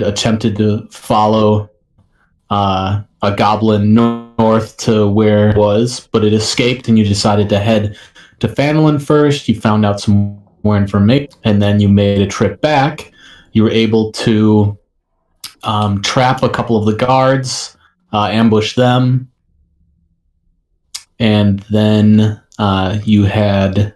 attempted to follow a goblin north to where it was, but it escaped, and you decided to head to Fanelin first. You found out some more information, and then you made a trip back. You were able to trap a couple of the guards, ambush them, and then you had.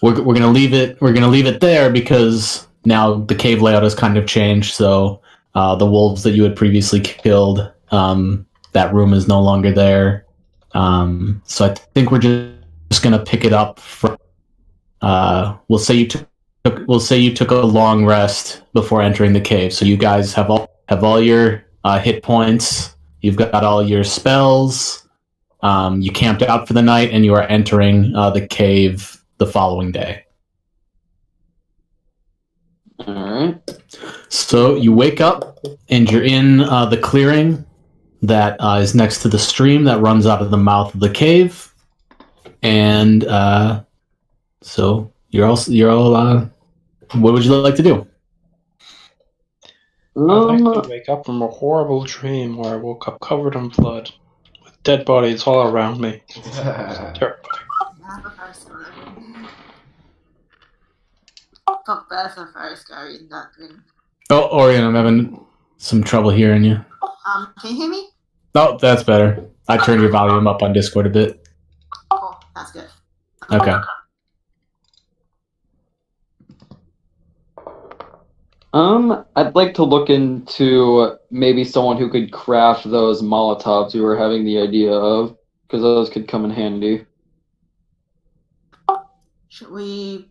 We're gonna leave it. We're gonna leave it there because now the cave layout has kind of changed. So the wolves that you had previously killed, that room is no longer there. So I think we're just gonna pick it up. We'll say you took a long rest before entering the cave. So you guys have all your hit points. You've got all your spells. You camped out for the night, and you are entering the cave the following day. All right. So you wake up, and you're in the clearing that is next to the stream that runs out of the mouth of the cave, and so you're all. What would you like to do? I'd like to wake up from a horrible dream where I woke up covered in blood, with dead bodies all around me. Terrifying. Fuck, that's a very scary in that dream. Oh, Orion, I'm having some trouble hearing you. Can you hear me? Oh, that's better. I turned your volume up on Discord a bit. Oh, that's good. Okay. I'd like to look into maybe someone who could craft those Molotovs we were having the idea of, because those could come in handy. Should we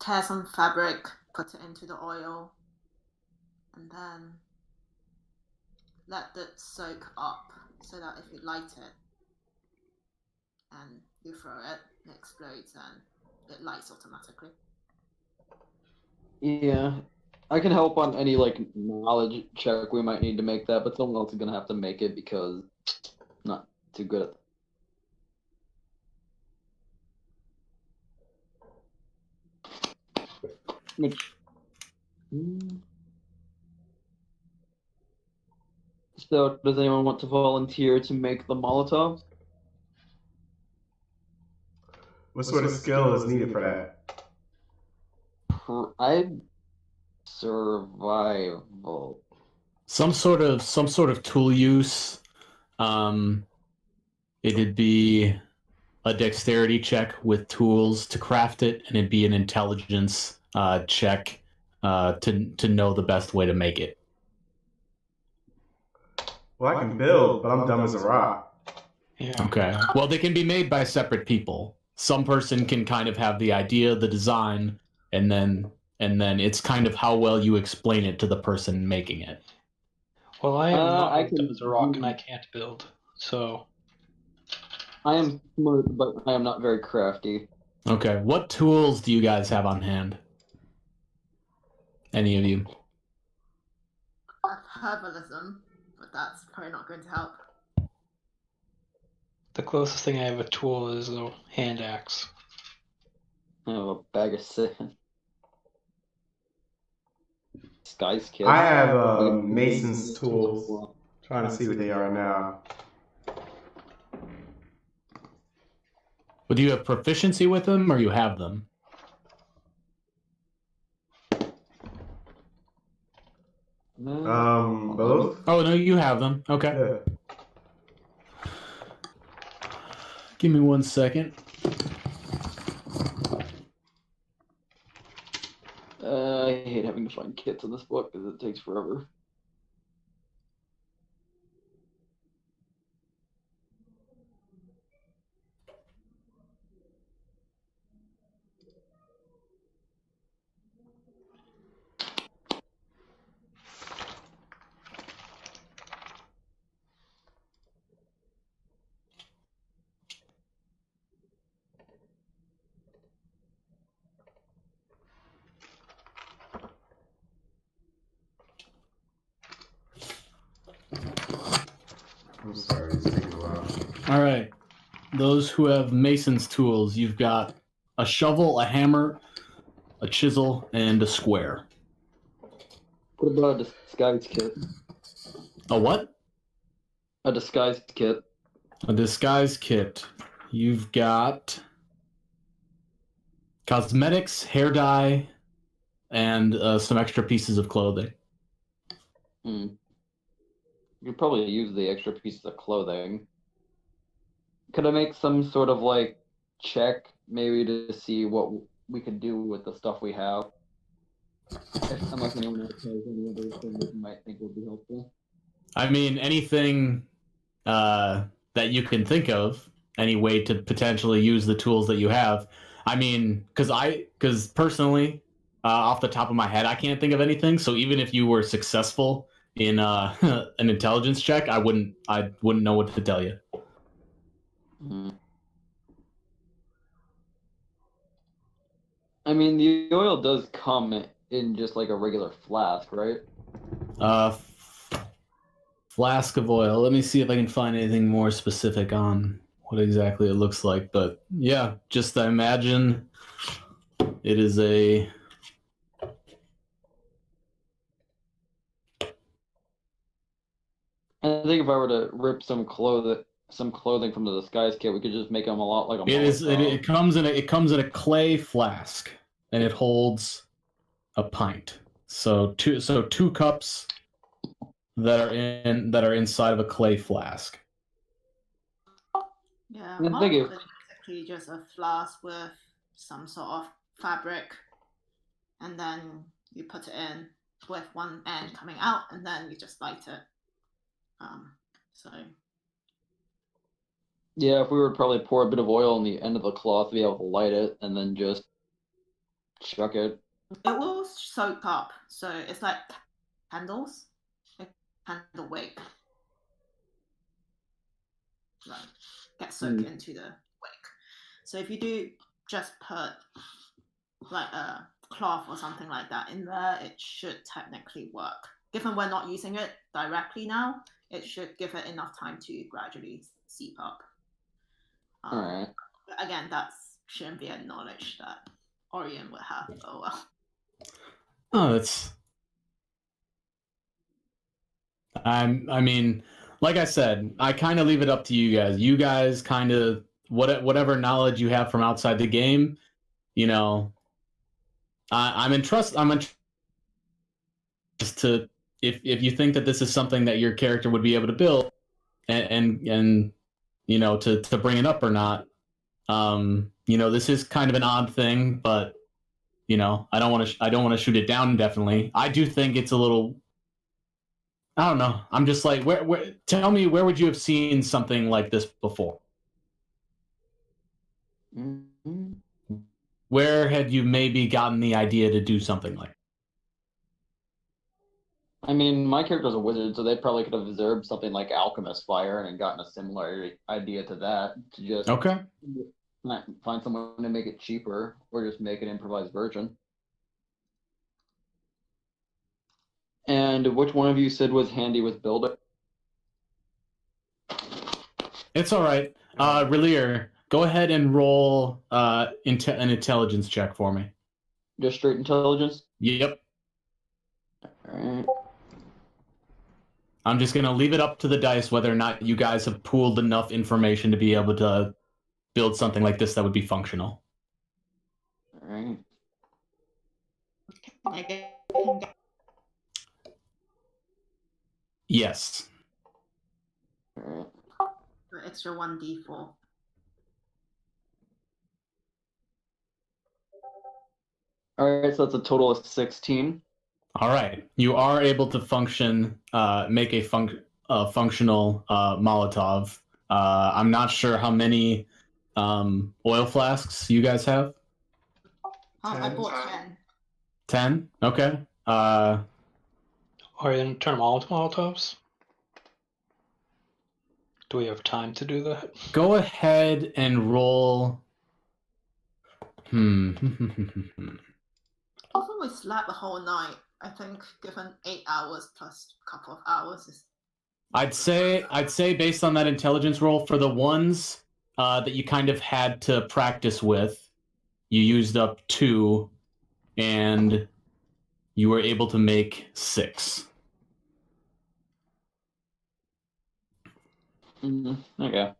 tear some fabric, put it into the oil, and then let it soak up so that if you light it and you throw it, it explodes and it lights automatically? Yeah. I can help on any knowledge check we might need to make that, but someone else is gonna have to make it because I'm not too good at it. So, does anyone want to volunteer to make the Molotov? What sort of skill is needed for that? Survival. Some sort of tool use. It'd be a dexterity check with tools to craft it, and it'd be an intelligence check to know the best way to make it. Well, I can build, but I'm dumb as a rock. Yeah. Okay. Well, they can be made by separate people. Some person can kind of have the idea, the design, and then it's kind of how well you explain it to the person making it. Well, I am not dumb as a rock, and I can't build, so... I am smart, but I am not very crafty. Okay. What tools do you guys have on hand? Any of you? I have herbalism, but that's probably not going to help. The closest thing I have a tool is a hand axe. I have a bag of sand. Sky's kid. I have Mason's tools. Trying to see what they are now. Well, do you have proficiency with them, or you have them? Both? Oh, no, you have them. Okay. Yeah. Give me 1 second. I hate having to find kits in this book because it takes forever. I'm sorry, it's taking a while. All right. Those who have Mason's tools, you've got a shovel, a hammer, a chisel, and a square. What about a disguise kit? A what? A disguise kit. A disguise kit. You've got cosmetics, hair dye, and some extra pieces of clothing. You could probably use the extra pieces of clothing. Could I make some sort of like check, maybe to see what we could do with the stuff we have? Unless anyone else has any other thing that you might think would be helpful. I mean, anything that you can think of, any way to potentially use the tools that you have. I mean, because personally, off the top of my head, I can't think of anything. So even if you were successful in an intelligence check, I wouldn't know what to tell you. I mean, the oil does come in just like a regular flask, right? Flask of oil. Let me see if I can find anything more specific on what exactly it looks like. But yeah, just imagine it is a... I think if I were to rip some clothing from the disguise kit, we could just make them a lot like a Molotov. It comes in a clay flask, and it holds a pint. So two cups that are inside of a clay flask. Yeah, I think Molotov is basically just a flask with some sort of fabric, and then you put it in with one end coming out, and then you just light it. So yeah, if we would probably pour a bit of oil on the end of the cloth to be able to light it, and then just chuck it. it will soak up. So it's like candles, a candle wick. Right, get soaked into the wick. So if you do just put like a cloth or something like that in there, it should technically work. Given we're not using it directly now, it should give it enough time to gradually seep up. All right. Again, that's shouldn't be a knowledge that Orion would have. Oh well. Oh, that's... I mean, like I said, I kind of leave it up to you guys. You guys kind of whatever knowledge you have from outside the game, you know. I'm just to if you think that this is something that your character would be able to build, and you know, to bring it up or not. You know, this is kind of an odd thing, but you know, I don't want to shoot it down indefinitely. I do think it's a little... I don't know. I'm just like, where? Tell me, where would you have seen something like this before? Mm-hmm. Where had you maybe gotten the idea to do something like? I mean, my character's a wizard, so they probably could have observed something like alchemist fire and gotten a similar idea to that. To just Okay. Find someone to make it cheaper, or just make an improvised version. And which one of you said was handy with building? It's all right. Relier, go ahead and roll an intelligence check for me. Just straight intelligence? Yep. Alright. I'm just going to leave it up to the dice whether or not you guys have pooled enough information to be able to build something like this that would be functional. Alright. Yes. Alright. The extra 1d4. Alright, so that's a total of 16. All right. You are able to make a functional Molotov. I'm not sure how many oil flasks you guys have. I bought 10. 10? Okay. Orion, turn them all into Molotovs? Do we have time to do that? Go ahead and roll. I thought we slept the whole night. I think given 8 hours plus a couple of hours is... I'd say based on that intelligence roll, for the ones that you kind of had to practice with, you used up 2, and you were able to make 6. Okay.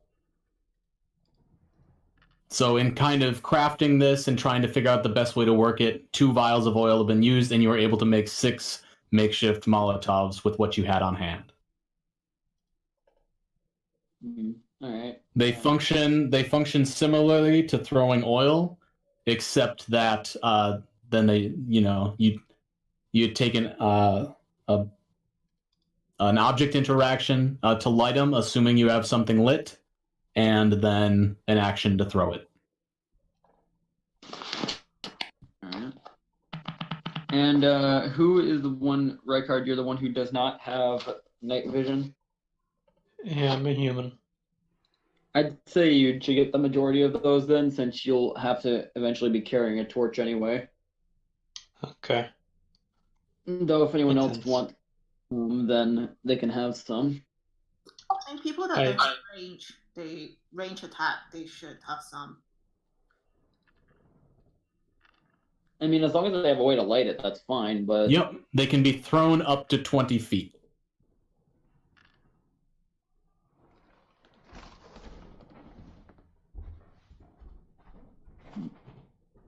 So in kind of crafting this and trying to figure out the best way to work it, 2 vials of oil have been used, and you were able to make 6 makeshift Molotovs with what you had on hand. All right. They function similarly to throwing oil, except that then they you'd taken an object interaction to light them, assuming you have something lit, and then an action to throw it. All right. And who is the one, Rykard? You're the one who does not have night vision. Yeah, I'm a human. I'd say you should get the majority of those then, since you'll have to eventually be carrying a torch anyway. Okay. Though if anyone Makes else sense. wants then they can have some. And people that don't have range attack, they should have some. I mean, as long as they have a way to light it, that's fine, but... Yep, they can be thrown up to 20 feet.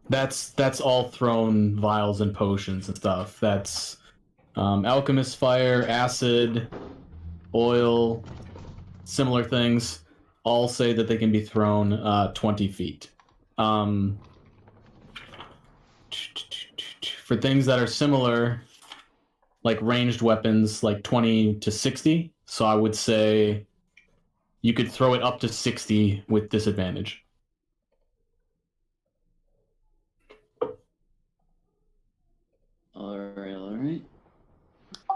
That's all thrown vials and potions and stuff. That's alchemist fire, acid, oil, similar things. All say that they can be thrown 20 feet. For things that are similar, like ranged weapons, like 20 to 60. So I would say you could throw it up to 60 with disadvantage. Alright.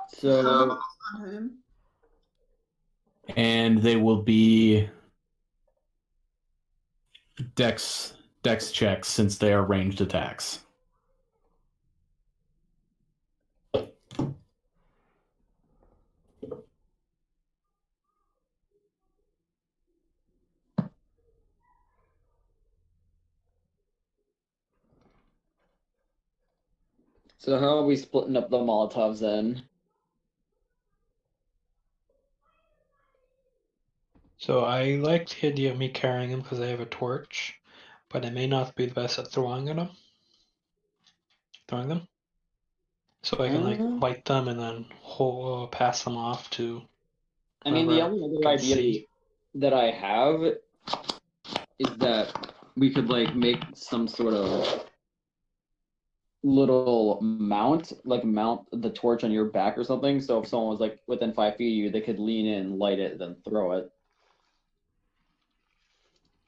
So... on whom? And they will be dex checks since they are ranged attacks. So how are we splitting up the Molotovs then? So I like the idea of me carrying them because I have a torch, but I may not be the best at throwing them. So I can light them and then pass them off to. I mean, the whoever only other can idea see. that I have is that we could like make some sort of little mount the torch on your back or something. So if someone was like within 5 feet of you, they could lean in, light it, then throw it.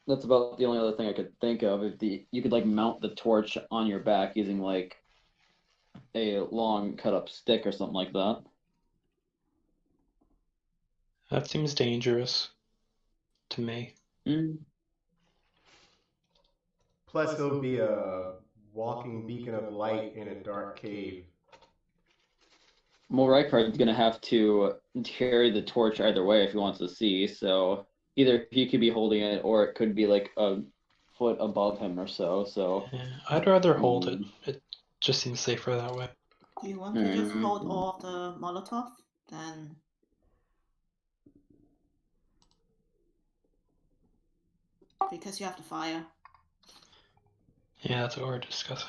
That's about the only other thing I could think of. You could like mount the torch on your back using like a long cut up stick or something like that. That seems dangerous to me. Plus, he'll be a walking beacon of light in a dark cave. Well, Rykard's gonna have to carry the torch either way if he wants to see. So either he could be holding it, or it could be like a foot above him or so. So Yeah, I'd rather hold it. It just seems safer that way. Do you want to just hold all of the Molotov? Then because you have the fire. Yeah, that's what we're discussing.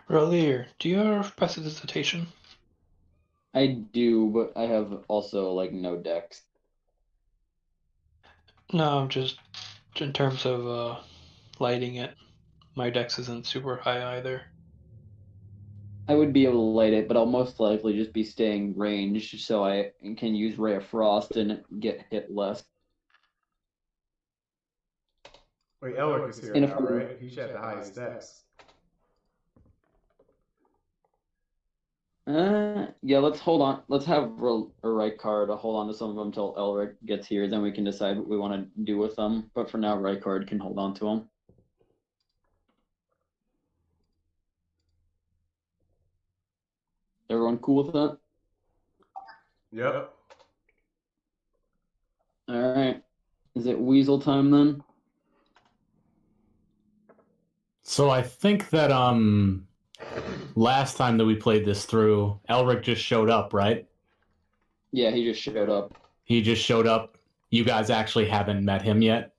Rolier, do you have prestidigitation? I do, but I have also like no dex. No, just in terms of lighting it. My dex isn't super high either. I would be able to light it, but I'll most likely just be staying ranged, so I can use Ray of Frost and get hit less. Wait, Elric is here And now, right? He should have the highest dex. Yeah, let's hold on. Let's have a Rykard hold on to some of them until Elric gets here. Then we can decide what we want to do with them. But for now, Rykard can hold on to them. Everyone cool with that? Yep. All right. Is it Weasel time then? So I think that last time that we played this through, Elric just showed up, right? Yeah, he just showed up. He just showed up. You guys actually haven't met him yet.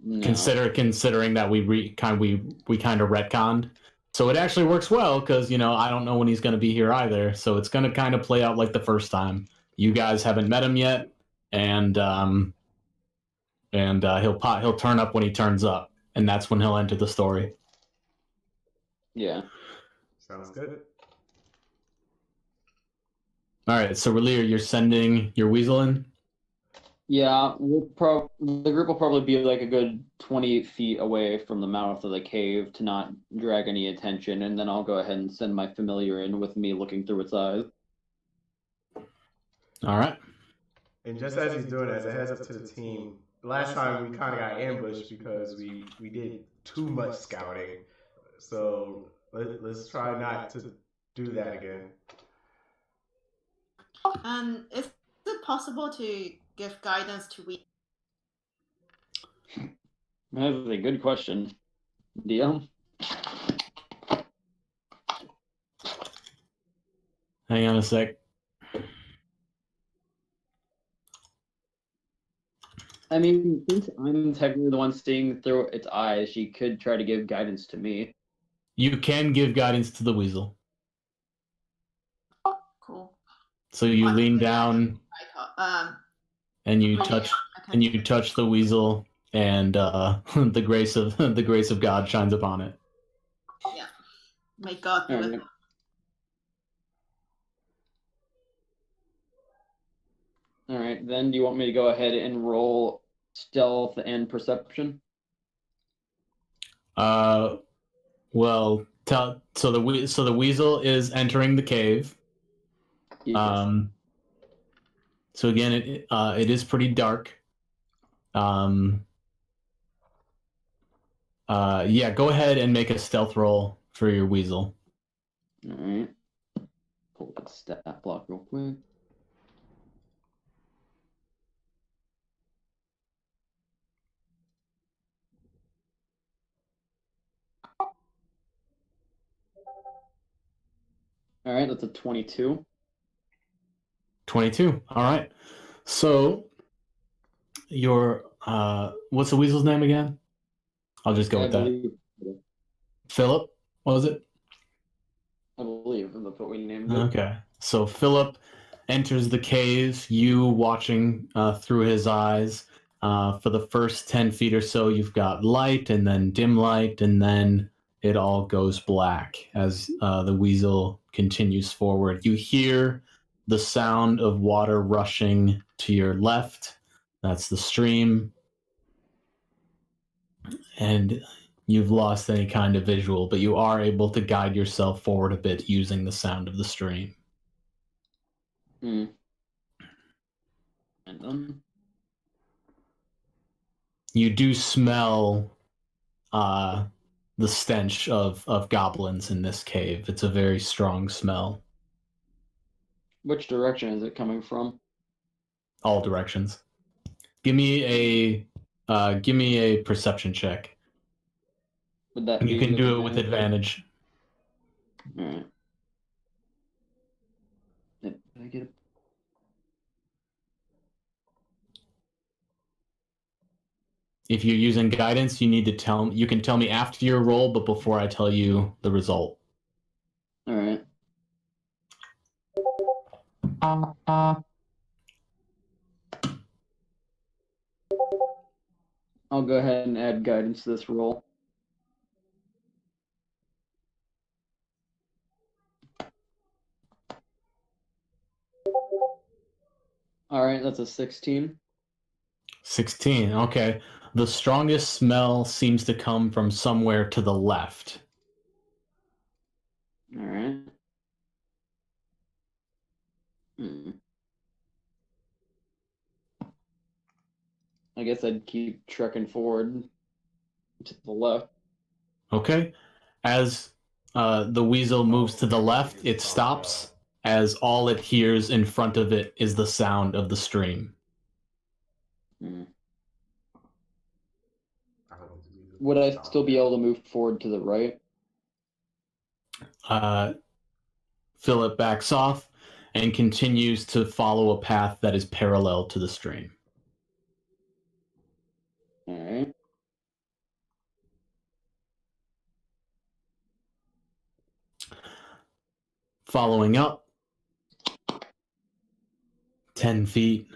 No. Considering that we kind of retconned, so it actually works well because I don't know when he's going to be here either. So it's going to kind of play out like the first time. You guys haven't met him yet, and he'll turn up when he turns up, and that's when he'll enter the story. Yeah. Sounds good. All right, so Relir, you're sending your weasel in. Yeah, the group will probably be like a good 20 feet away from the mouth of the cave to not drag any attention, and then I'll go ahead and send my familiar in with me looking through its eyes. All right. And just as he's doing it, as a heads up to the team, last time we kind of got ambushed because we did too much scouting. So let's try not to do that again. And is it possible to give guidance to we? That's a good question. DM? Hang on a sec. I mean, since I'm technically the one seeing through its eyes, she could try to give guidance to me. You can give guidance to the weasel. Cool. So you lean down and you touch the weasel, and the grace of God shines upon it. Yeah. May God be with Alright. us. Alright, then do you want me to go ahead and roll stealth and perception? Well, so the weasel is entering the cave. Yes. So again, it is pretty dark. Yeah, go ahead and make a stealth roll for your weasel. Alright. Pull up the stat block real quick. Alright, that's a 22. 22. All right. So your what's the weasel's name again? I'll just go with that. Philip. What was it? I believe that's what we named it. Okay. So Philip enters the cave, you watching through his eyes. For the first 10 feet or so, you've got light and then dim light, and then it all goes black as the weasel continues forward. You hear the sound of water rushing to your left. That's the stream. And you've lost any kind of visual, but you are able to guide yourself forward a bit using the sound of the stream. And then You do smell the stench of goblins in this cave. It's a very strong smell. which direction is it coming from? All directions. Give me a perception check. Would that You be can do it with advantage. Alright. Did I get it? If you're using guidance, you can tell me after your roll, but before I tell you the result. Alright. I'll go ahead and add guidance to this roll. Alright, that's a 16. 16. Okay. The strongest smell seems to come from somewhere to the left. Alright. I guess I'd keep trekking forward to the left. Okay. As the weasel moves to the left, it stops, as all it hears in front of it is the sound of the stream. I don't want to do Would I still be able to move forward to the right? Philip backs off and continues to follow a path that is parallel to the stream. All right. Following up, 10 feet,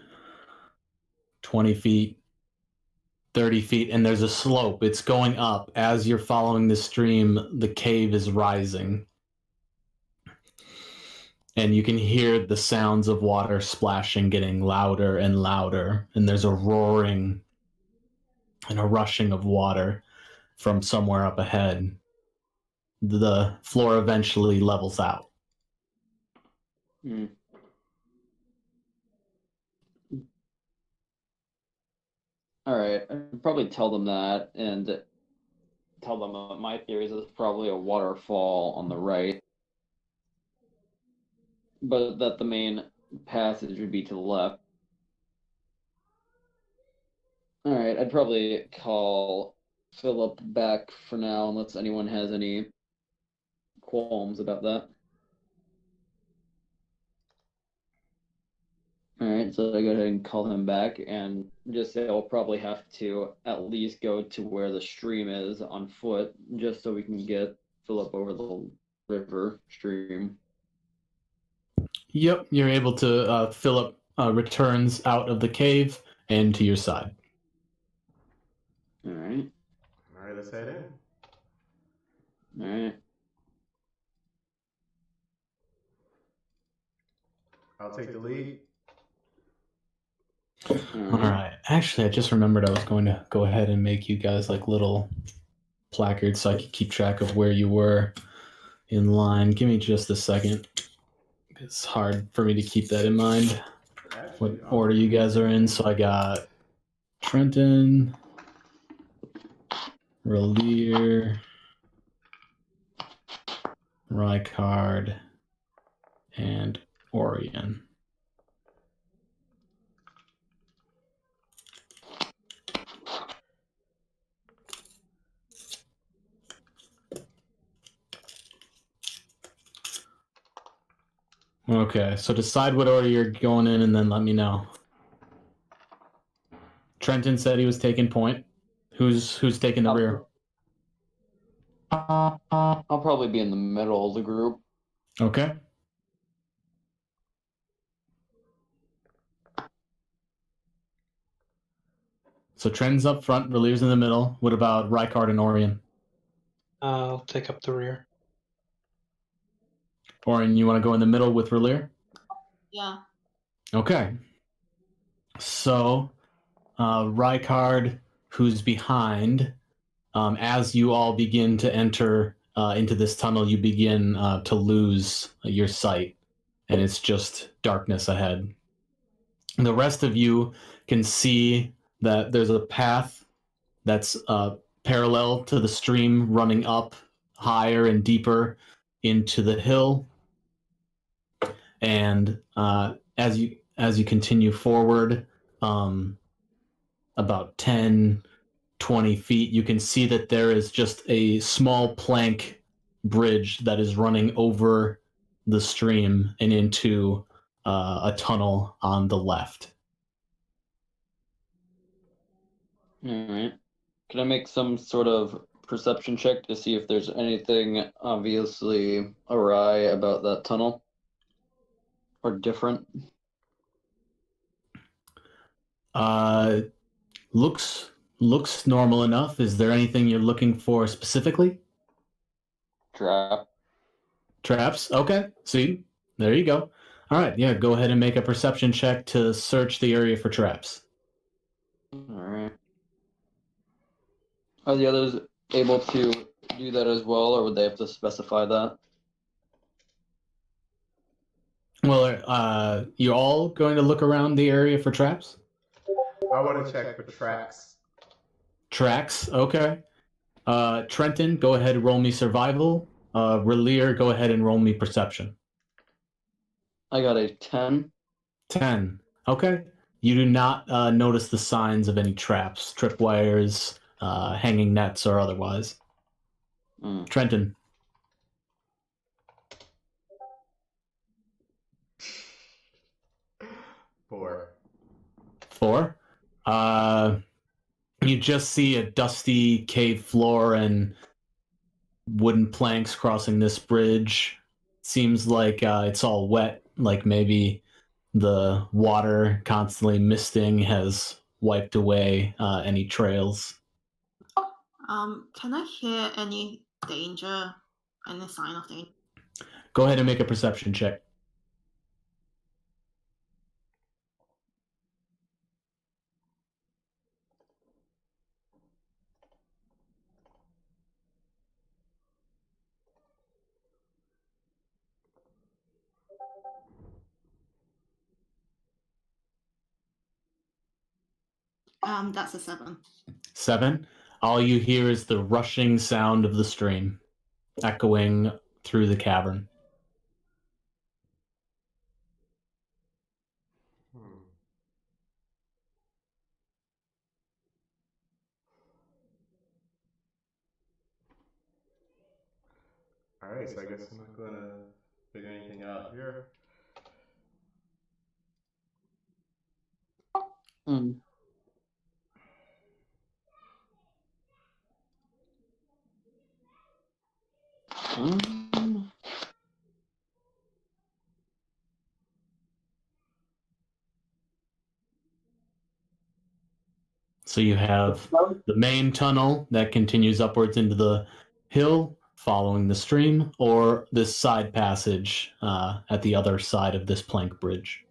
20 feet, 30 feet, and there's a slope. It's going up. As you're following the stream, the cave is rising. And you can hear the sounds of water splashing getting louder and louder. And there's a roaring and a rushing of water from somewhere up ahead. The floor eventually levels out. Hmm. All right. I'd probably tell them that and tell them my theory is there's probably a waterfall on the right, but that the main passage would be to the left. All right. I'd probably call Philip back for now, unless anyone has any qualms about that. All right, so I go ahead and call him back and just say I'll probably have to at least go to where the stream is on foot, just so we can get Philip over the river stream. Yep, you're able to. Philip returns out of the cave and to your side. All right. All right, let's head in. All right. I'll take the lead. All right. Actually, I just remembered I was going to go ahead and make you guys like little placards so I could keep track of where you were in line. Give me just a second. It's hard for me to keep that in mind. What order you guys are in. So I got Trenton, Relier, Rykard, and Orion. Okay, so decide what order you're going in and then let me know. Trenton said he was taking point. Who's taking the rear? I'll probably be in the middle of the group. Okay. So Trenton's up front, Relier's in the middle. What about Rykard and Orion? I'll take up the rear. Orion, you want to go in the middle with Relier? Yeah. Okay. So, Rykard, who's behind, as you all begin to enter into this tunnel, you begin to lose your sight, and it's just darkness ahead. And the rest of you can see that there's a path that's parallel to the stream running up higher and deeper into the hill. And as you continue forward, about 10, 20 feet, you can see that there is just a small plank bridge that is running over the stream and into a tunnel on the left. All right. Can I make some sort of perception check to see if there's anything obviously awry about that tunnel? Or different? Looks normal enough. Is there anything you're looking for specifically? Trap. Traps? Okay. See? There you go. All right. Yeah, go ahead and make a perception check to search the area for traps. All right. Are the others able to do that as well, or would they have to specify that? Well, you all going to look around the area for traps? I want to check for tracks. Tracks? Okay. Trenton, go ahead and roll me survival. Relier, go ahead and roll me perception. I got a 10. 10. Okay. You do not notice the signs of any traps, tripwires, hanging nets or otherwise. Trenton. Four. 4. You just see a dusty cave floor and wooden planks crossing this bridge. Seems like it's all wet, like maybe the water constantly misting has wiped away any trails. Can I hear any danger? Any sign of danger? Go ahead and make a perception check. That's a 7. 7. All you hear is the rushing sound of the stream, echoing through the cavern. Alright, so I guess I'm not gonna figure anything out here. So you have the main tunnel that continues upwards into the hill, following the stream, or this side passage at the other side of this plank bridge.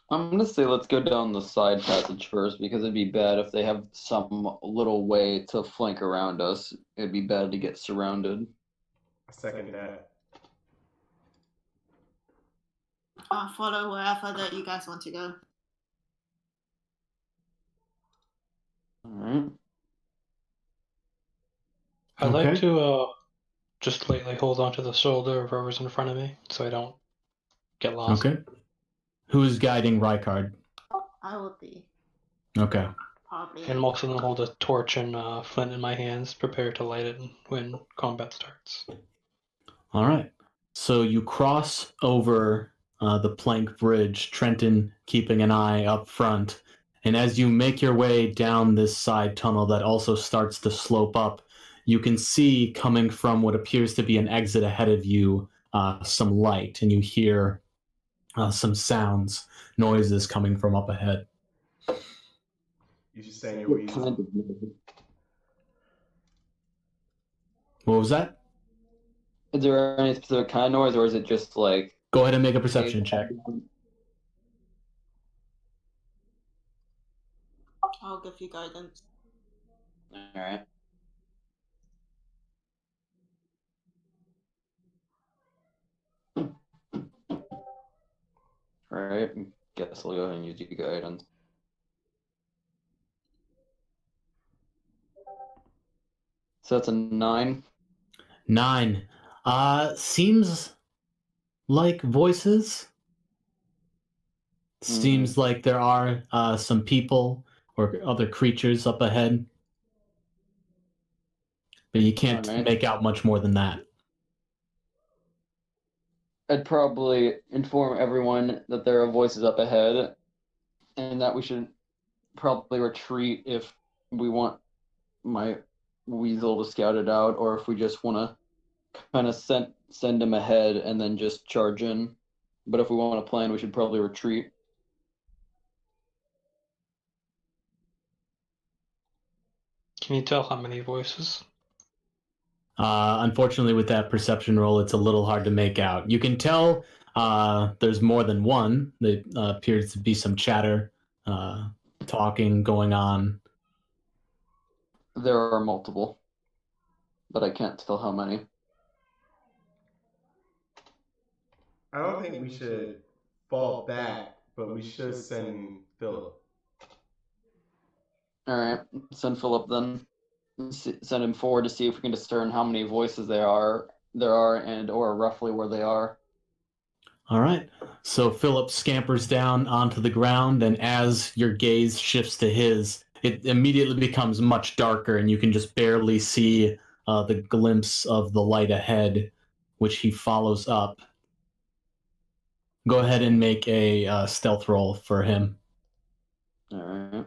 I'm gonna say let's go down the side passage first, because it'd be bad if they have some little way to flank around us. It'd be bad to get surrounded. I second that. Follow wherever that you guys want to go. Alright. I'd Okay. like to just lightly hold onto the shoulder of whoever's in front of me so I don't get lost. Okay. Who is guiding Rykard? I will be. Okay. Probably. And most of them hold a torch and flint in my hands, prepared to light it when combat starts. All right. So you cross over the plank bridge, Trenton keeping an eye up front. And as you make your way down this side tunnel that also starts to slope up, you can see coming from what appears to be an exit ahead of you some light, and you hear some sounds, noises coming from up ahead. You should say in your weeds. What was that? Is there any specific kind of noise, or is it just like... Go ahead and make a perception check. I'll give you guidance. Alright. Alright, guess I'll go ahead and use your guidance. So that's a 9. 9. Seems like voices. Seems like there are some people or other creatures up ahead. But you can't make out much more than that. I'd probably inform everyone that there are voices up ahead, and that we should probably retreat if we want my weasel to scout it out, or if we just want to kind of send him ahead and then just charge in. But if we want to plan, we should probably retreat. Can you tell how many voices? Unfortunately, with that perception roll, it's a little hard to make out. You can tell there's more than one. There appears to be some chatter, talking going on. There are multiple, but I can't tell how many. I don't think we should fall back, but we should send Philip. Alright, send Philip then. Send him forward to see if we can discern how many voices there are, and or roughly where they are. All right. So Philip scampers down onto the ground, and as your gaze shifts to his, it immediately becomes much darker, and you can just barely see the glimpse of the light ahead, which he follows up. Go ahead and make a stealth roll for him. All right.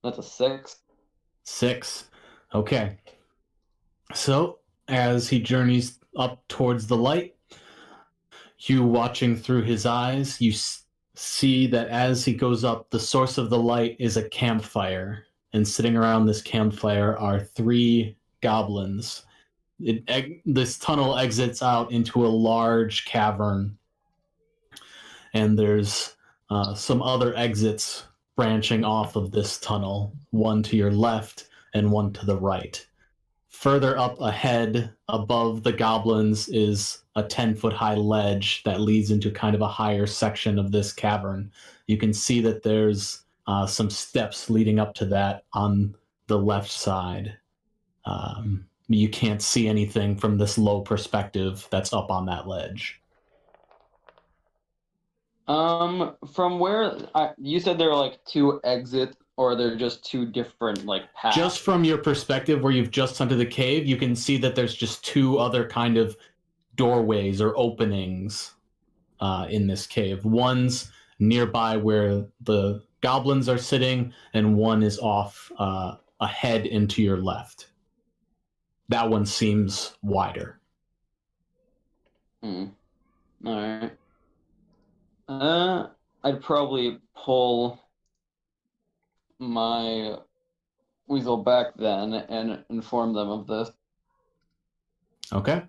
That's a 6. 6. Okay. So, as he journeys up towards the light, you watching through his eyes, you see that as he goes up, the source of the light is a campfire. And sitting around this campfire are 3 goblins. This tunnel exits out into a large cavern. And there's some other exits branching off of this tunnel, one to your left and one to the right. Further up ahead, above the goblins, is a 10-foot high ledge that leads into kind of a higher section of this cavern. You can see that there's some steps leading up to that on the left side. You can't see anything from this low perspective that's up on that ledge. From where you said there are like 2 exits, or they're just 2 different like paths? Just from your perspective, where you've just entered the cave, you can see that there's just 2 other kind of doorways or openings in this cave. One's nearby where the goblins are sitting, and one is off ahead and to your left. That one seems wider. All right. I'd probably pull my weasel back then and inform them of this. Okay.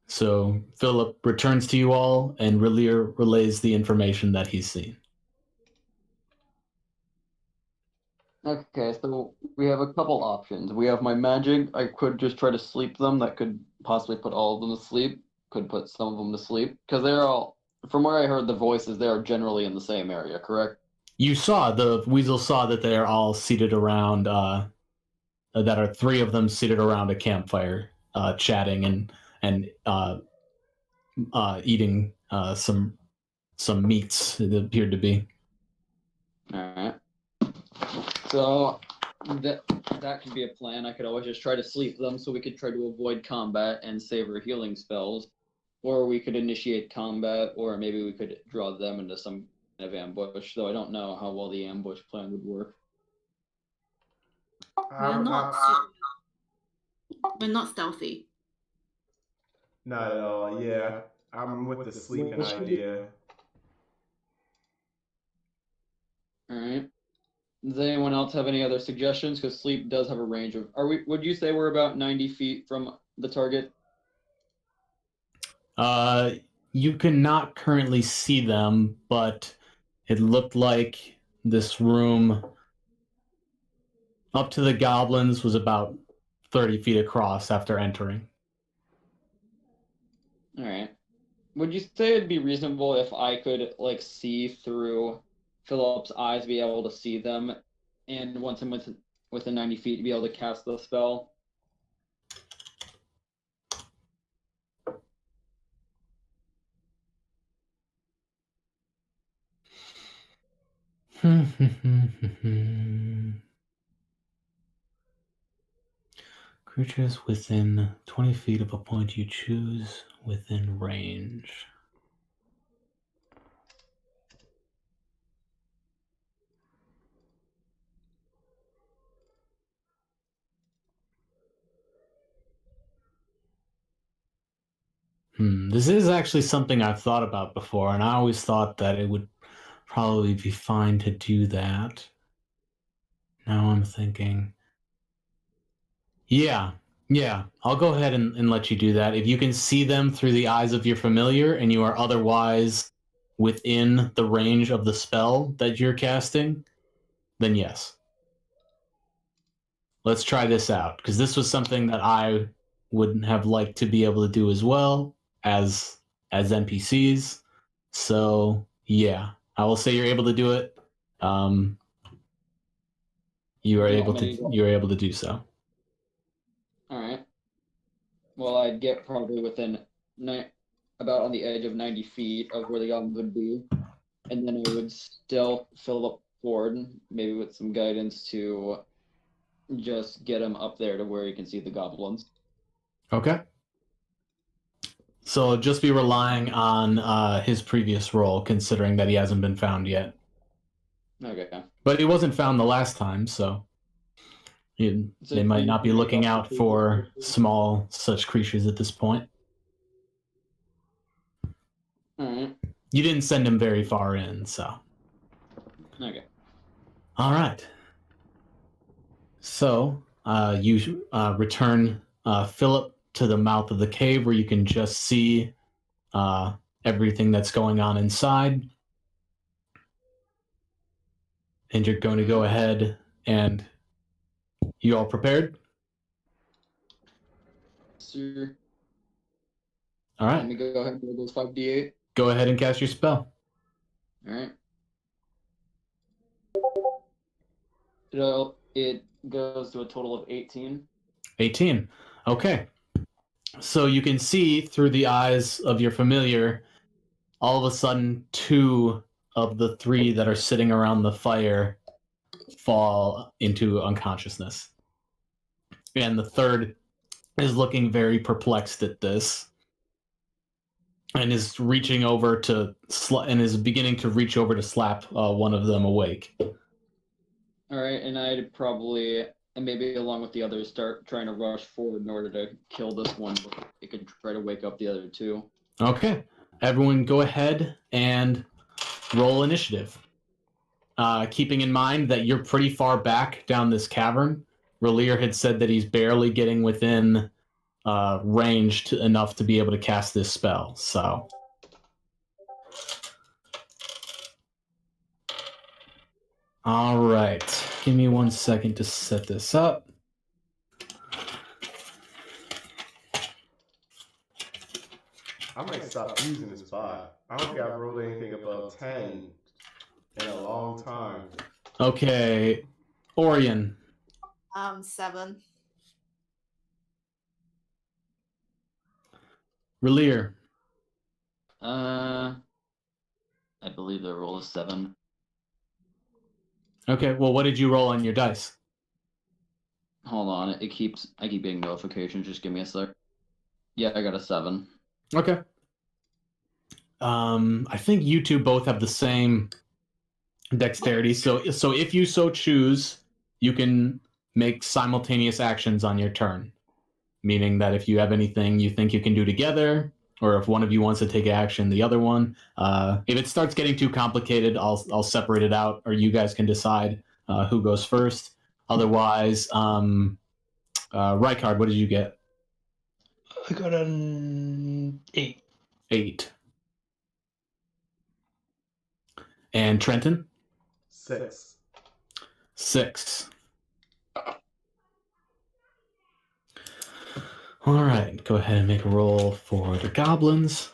So Philip returns to you all, and Relir relays the information that he's seen. Okay, so we have a couple options. We have my magic. I could just try to sleep them. That could possibly put all of them to sleep. Could put some of them to sleep. Because they're all, from where I heard the voices, they are generally in the same area, correct? You saw, the weasel saw that they're all seated around, that are 3 of them seated around a campfire, chatting and eating some meats, it appeared to be. Alright. So that could be a plan. I could always just try to sleep them so we could try to avoid combat and save our healing spells. Or we could initiate combat, or maybe we could draw them into some kind of ambush, though I don't know how well the ambush plan would work. We're not stealthy. Not at all. Yeah, I'm with the sleeping idea. All right. Does anyone else have any other suggestions? Because sleep does have a range of. Would you say we're about 90 feet from the target? You cannot currently see them, but it looked like this room up to the goblins was about 30 feet across after entering. All right. Would you say it'd be reasonable if I could like see through Philip's eyes, be able to see them, and once I'm within 90 feet, be able to cast the spell? Creatures within 20 feet of a point you choose within range. This is actually something I've thought about before, and I always thought that it would probably be fine to do that. Now I'm thinking, yeah, I'll go ahead and let you do that. If you can see them through the eyes of your familiar and you are otherwise within the range of the spell that you're casting, then yes. Let's try this out, because this was something that I would have liked to be able to do as well as NPCs. So yeah, I will say you're able to do it. You are able to do so. All right. Well, I'd get probably within about on the edge of 90 feet of where the goblin would be, and then I would stealth Philip forward, maybe with some guidance to just get him up there to where he can see the goblins. Okay. So just be relying on his previous roll, considering that he hasn't been found yet. Okay. But he wasn't found the last time, so they might not be looking out for small such creatures at this point. Alright. You didn't send him very far in, so. Okay. All right. So you return Philip to the mouth of the cave where you can just see everything that's going on inside. And you're going to go ahead and you all prepared? Sir. All Let right. me go ahead and roll those 5d8. Go ahead and cast your spell. Alright. It goes to a total of 18. 18. Okay. So you can see through the eyes of your familiar, all of a sudden, 2 of the 3 that are sitting around the fire fall into unconsciousness. And the third is looking very perplexed at this and is reaching over to and is beginning to reach over to slap one of them awake. Alright, and I'd probably, and maybe along with the others, start trying to rush forward in order to kill this one before they could try to wake up the other 2. Okay. Everyone go ahead and roll initiative. Keeping in mind that you're pretty far back down this cavern. Relier had said that he's barely getting within range enough to be able to cast this spell. So, all right. Give me 1 second to set this up. I might stop using this spot. I don't think I've rolled anything above 10 in a long time. Okay. Orion. 7. Relier. I believe the roll is 7. Okay, well, what did you roll on your dice? Hold on, I keep getting notifications. Just give me a sec. Yeah, I got a 7. Okay. I think you two both have the same dexterity. So if you so choose, you can make simultaneous actions on your turn. Meaning that if you have anything you think you can do together, or if one of you wants to take action, the other one. If it starts getting too complicated, I'll separate it out, or you guys can decide who goes first. Otherwise, Rykard, what did you get? I got an 8. 8. And Trenton? 6. 6. All right, go ahead and make a roll for the goblins.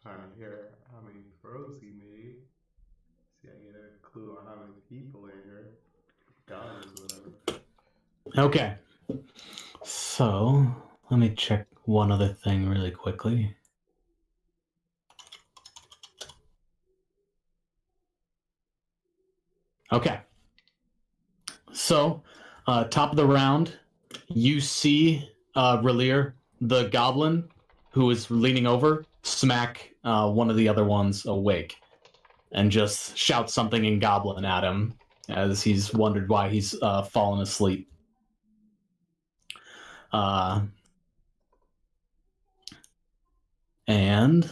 Trying to hear how many throws he made. See, I get a clue on how many people in here. Goblins or whatever. Okay. So, let me check one other thing really quickly. Okay. So, top of the round, you see Relier, the goblin who is leaning over, smack one of the other ones awake and just shout something in goblin at him as he's wondered why he's fallen asleep. And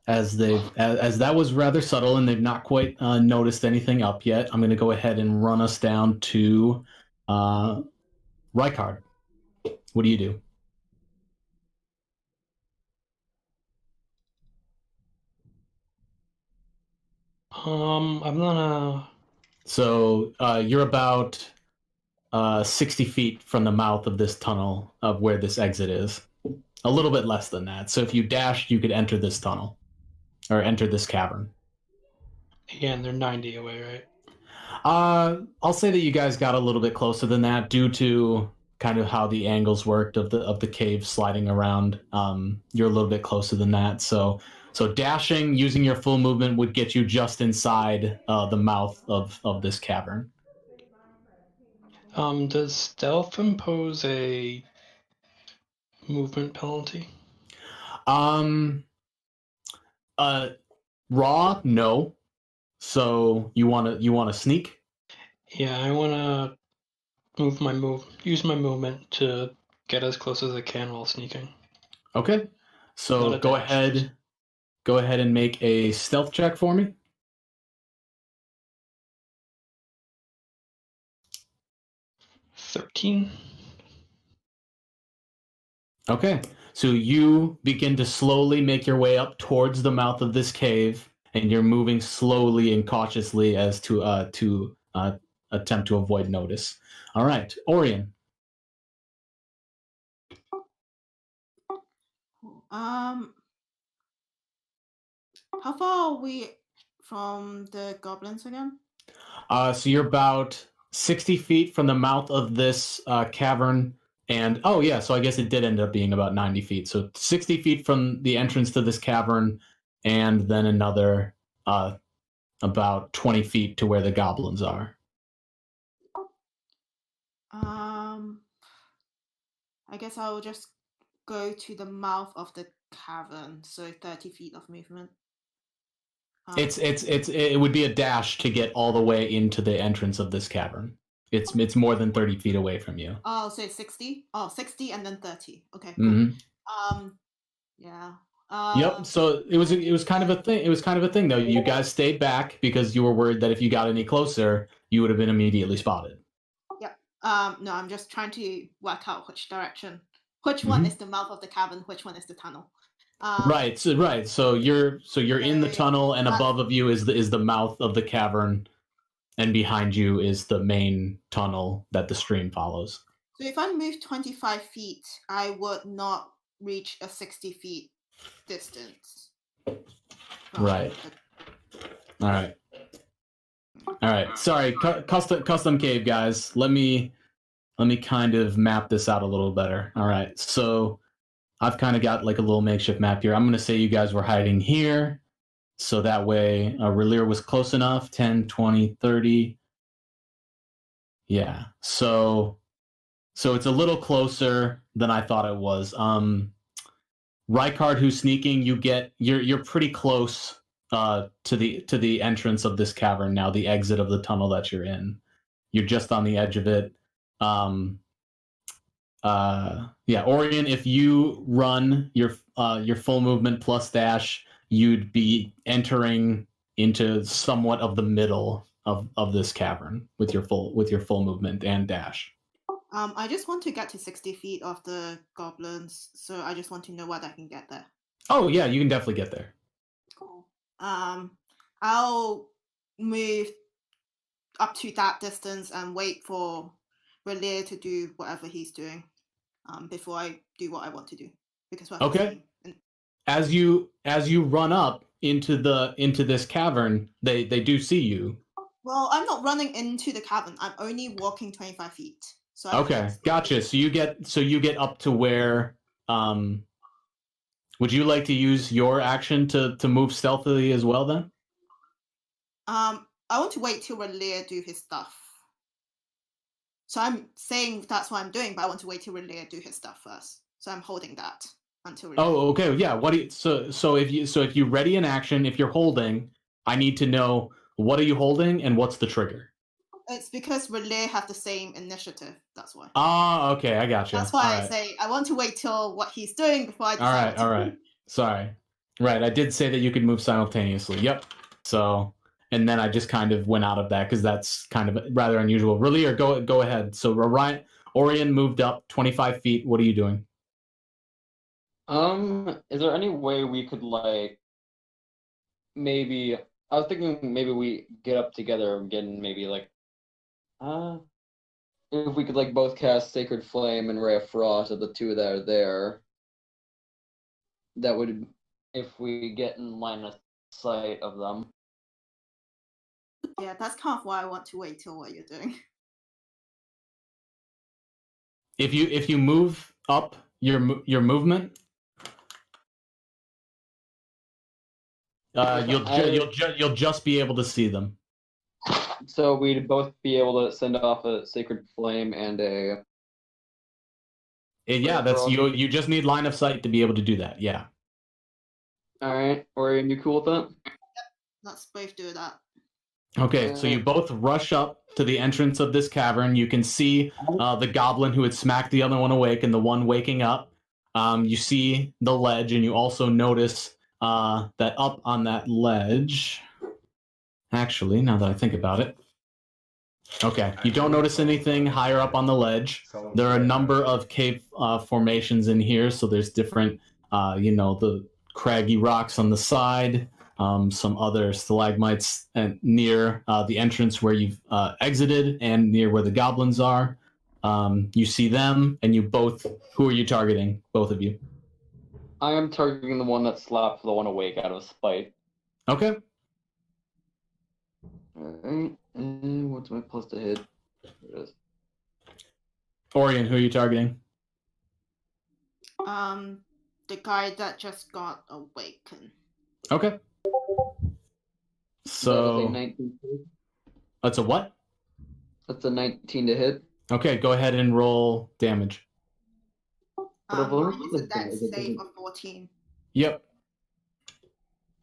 as that was rather subtle and they've not quite noticed anything up yet, I'm going to go ahead and run us down to Rykard. What do you do? I'm gonna. So you're about 60 feet from the mouth of this tunnel of where this exit is. A little bit less than that. So if you dashed, you could enter this tunnel or enter this cavern. Again, they're 90 away, right? I'll say that you guys got a little bit closer than that due to kind of how the angles worked of the cave sliding around. You're a little bit closer than that. So dashing using your full movement would get you just inside the mouth of this cavern. Does stealth impose a movement penalty? Raw, no. So you wanna sneak? Yeah, I wanna use my movement to get as close as I can while sneaking. Okay. So Not a go dash. ahead and make a stealth check for me. 13. Okay. So you begin to slowly make your way up towards the mouth of this cave, and you're moving slowly and cautiously as to attempt to avoid notice. All right, Orion. How far are we from the goblins again? So you're about 60 feet from the mouth of this cavern. And oh yeah, so I guess it did end up being about 90 feet. So 60 feet from the entrance to this cavern, and then another about 20 feet to where the goblins are. I guess I'll just go to the mouth of the cavern, so 30 feet of movement. It would be a dash to get all the way into the entrance of this cavern. It's more than 30 feet away from you. Oh, so 60? Oh, 60 and then 30. Okay. Cool. Mm-hmm. Yeah. Yep. So it was kind of a thing. It was kind of a thing though. You guys stayed back because you were worried that if you got any closer, you would have been immediately spotted. Yep. No, I'm just trying to work out which direction. Which one is the mouth of the cavern? Which one is the tunnel? Right. So you're in the tunnel, and above of you is the mouth of the cavern, and behind you is the main tunnel that the stream follows. So if I move 25 feet, I would not reach a 60 feet distance. Right. All right. Sorry, custom cave guys. Let me kind of map this out a little better. All right. So I've kind of got like a little makeshift map here. I'm going to say you guys were hiding here. So that way Relir was close enough. 10, 20, 30. Yeah. So it's a little closer than I thought it was. Rykard, who's sneaking, you're pretty close to the entrance of this cavern now, the exit of the tunnel that you're in. You're just on the edge of it. Orion, if you run your full movement plus dash, you'd be entering into somewhat of the middle of this cavern with your full movement and dash. I just want to get to 60 feet of the goblins, so I just want to know whether I can get there. Oh yeah, you can definitely get there. Cool. I'll move up to that distance and wait for Relir to do whatever he's doing before I do what I want to do. Because okay. As you run up into this cavern, they do see you. Well, I'm not running into the cavern. I'm only walking 25 feet. So okay, gotcha. So you get up to where. Would you like to use your action to move stealthily as well then? I want to wait till Relir do his stuff. So I'm saying that's what I'm doing, but I want to wait till Relir do his stuff first. So I'm holding that until Relir. Oh, okay. Yeah. So if you ready an action, if you're holding, I need to know what are you holding and what's the trigger. It's because Relir have the same initiative. That's why. Ah, okay. I got you. That's why I say I want to wait till what he's doing before I decide. All right. Sorry. Right, I did say that you could move simultaneously. Yep. So, and then I just kind of went out of that because that's kind of rather unusual. Relier, go ahead. So Orion moved up 25 feet. What are you doing? Is there any way we could like maybe I was thinking maybe we get up together again, maybe like if we could like both cast Sacred Flame and Ray of Frost at the two that are there, that would if we get in line of sight of them. Yeah, that's kind of why I want to wait till what you're doing. If you move up your movement, you'll just be able to see them. So we'd both be able to send off a Sacred Flame and a. Yeah, that's you just need line of sight to be able to do that. Yeah. All right, Orion, you cool with that? Yep, let's both do that. Okay, so you both rush up to the entrance of this cavern. You can see the goblin who had smacked the other one awake and the one waking up. You see the ledge, and you also notice that up on that ledge. Actually, now that I think about it. Okay, you don't notice anything higher up on the ledge. There are a number of cave formations in here, so there's different, the craggy rocks on the side, some other stalagmites near the entrance where you've exited and near where the goblins are. You see them, and you both. Who are you targeting? Both of you. I am targeting the one that slapped the one awake out of spite. Okay. Alright, and what's my plus to hit? There it is. Orion, who are you targeting? The guy that just got awakened. Okay. So That is a 19 to hit. That's a what? That's a 19 to hit. Okay, go ahead and roll damage. Mine is a dex save of 14. Yep.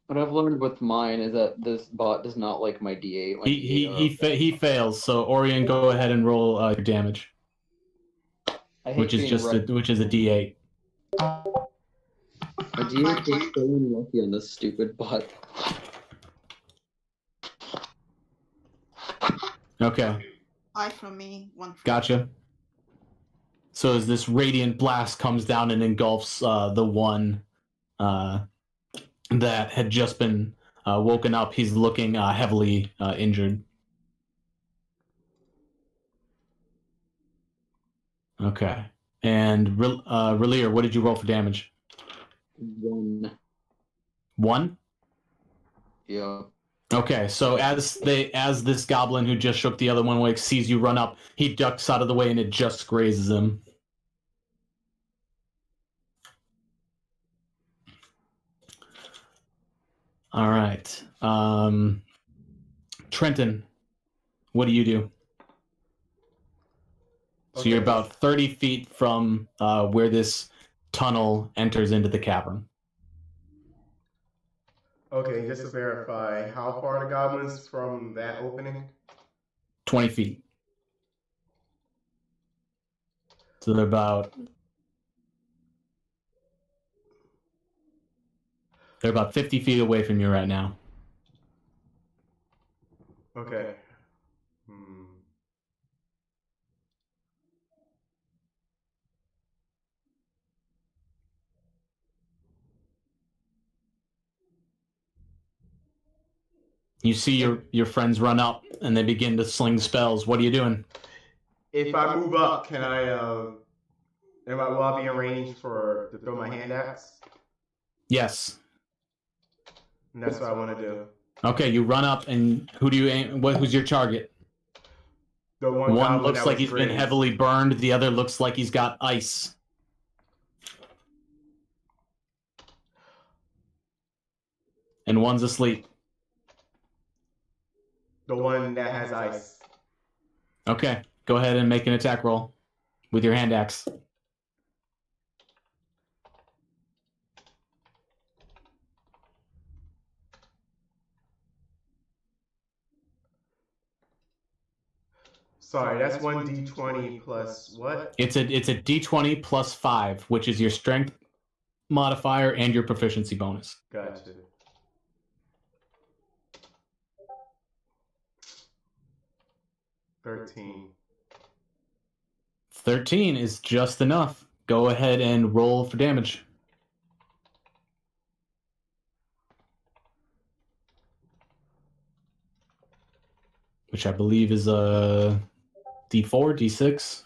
What I've learned with mine is that this bot does not like my D8. My He fails. So Orion, go ahead and roll your damage, which is a D8. My D8 is so unlucky on this stupid bot. Okay. 5 from me, 1 from Gotcha. So as this radiant blast comes down and engulfs the one that had just been woken up, he's looking heavily injured. Okay. And Relier, what did you roll for damage? 1. 1? Yeah. Okay, so as this goblin who just shook the other one awake sees you run up, he ducks out of the way and it just grazes him. All right. Trenton, what do you do? So you're about 30 feet from where this tunnel enters into the cavern. Okay, just to verify, how far are the goblins from that opening? 20 feet. So they're about 50 feet away from you right now. Okay. You see your friends run up and they begin to sling spells. What are you doing? If I move up, can will I be in range to throw my hand axe? Yes. And that's what I want to do. Okay, you run up and who do you aim? Who's your target? The one looks like he's been heavily burned. The other looks like he's got ice. And one's asleep. The one that has ice. Okay, go ahead and make an attack roll with your hand axe. Sorry, that's 1d20 plus what? It's a d20 plus 5, which is your strength modifier and your proficiency bonus. Gotcha. $13. 13 is just enough. Go ahead and roll for damage. Which I believe is a D4, D6.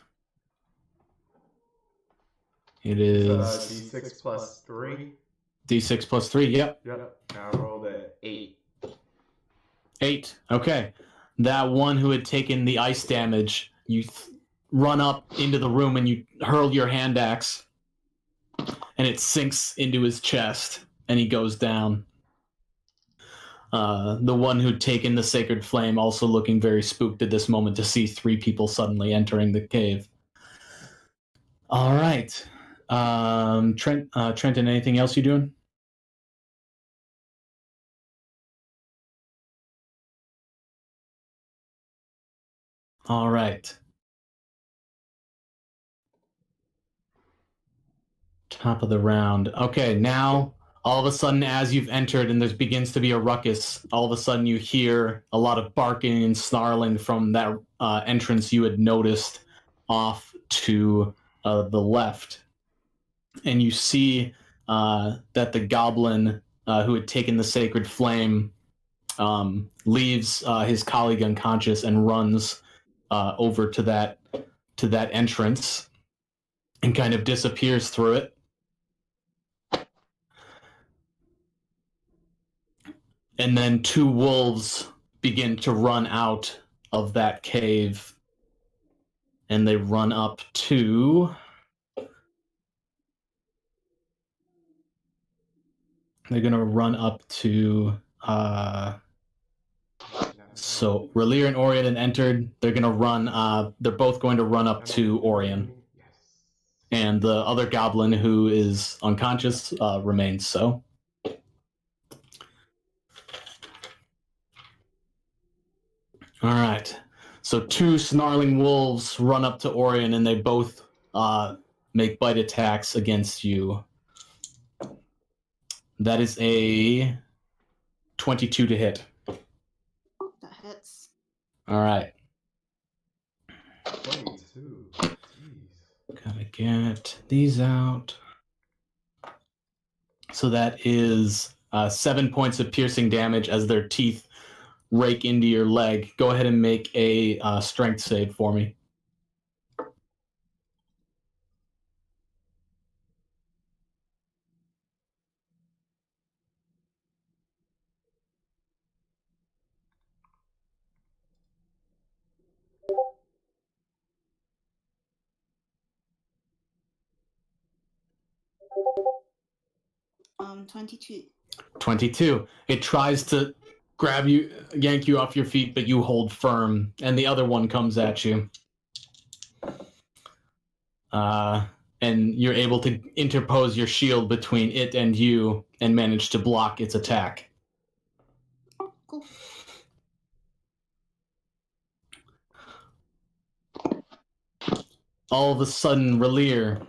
It is D6 plus 3. D6 plus 3, yep. Yep. I rolled a 8. 8, okay. That one who had taken the ice damage, you run up into the room and you hurl your hand axe, and it sinks into his chest, and he goes down. The one who'd taken the sacred flame also looking very spooked at this moment to see 3 people suddenly entering the cave. All right. Trenton, anything else you doing? All right. Top of the round. Okay, now all of a sudden, as you've entered and there begins to be a ruckus, all of a sudden you hear a lot of barking and snarling from that entrance you had noticed off to the left. And you see that the goblin who had taken the sacred flame leaves his colleague unconscious and runs over to that entrance and kind of disappears through it. And then 2 wolves begin to run out of that cave. And they run up to... They're going to run up to... So, Relir and Orion had entered. They're going to run... they're both going to run up to Orion. And the other goblin who is unconscious remains so. All right. So 2 snarling wolves run up to Orion, and they both make bite attacks against you. That is a 22 to hit. That hits. All right. 22. Jeez. Gotta get these out. So that is 7 points of piercing damage as their teeth rake into your leg. Go ahead and make a strength save for me. Um, 22. 22. It tries to grab you, yank you off your feet, but you hold firm, and the other one comes at you. And you're able to interpose your shield between it and you and manage to block its attack. Cool. All of a sudden, Relir,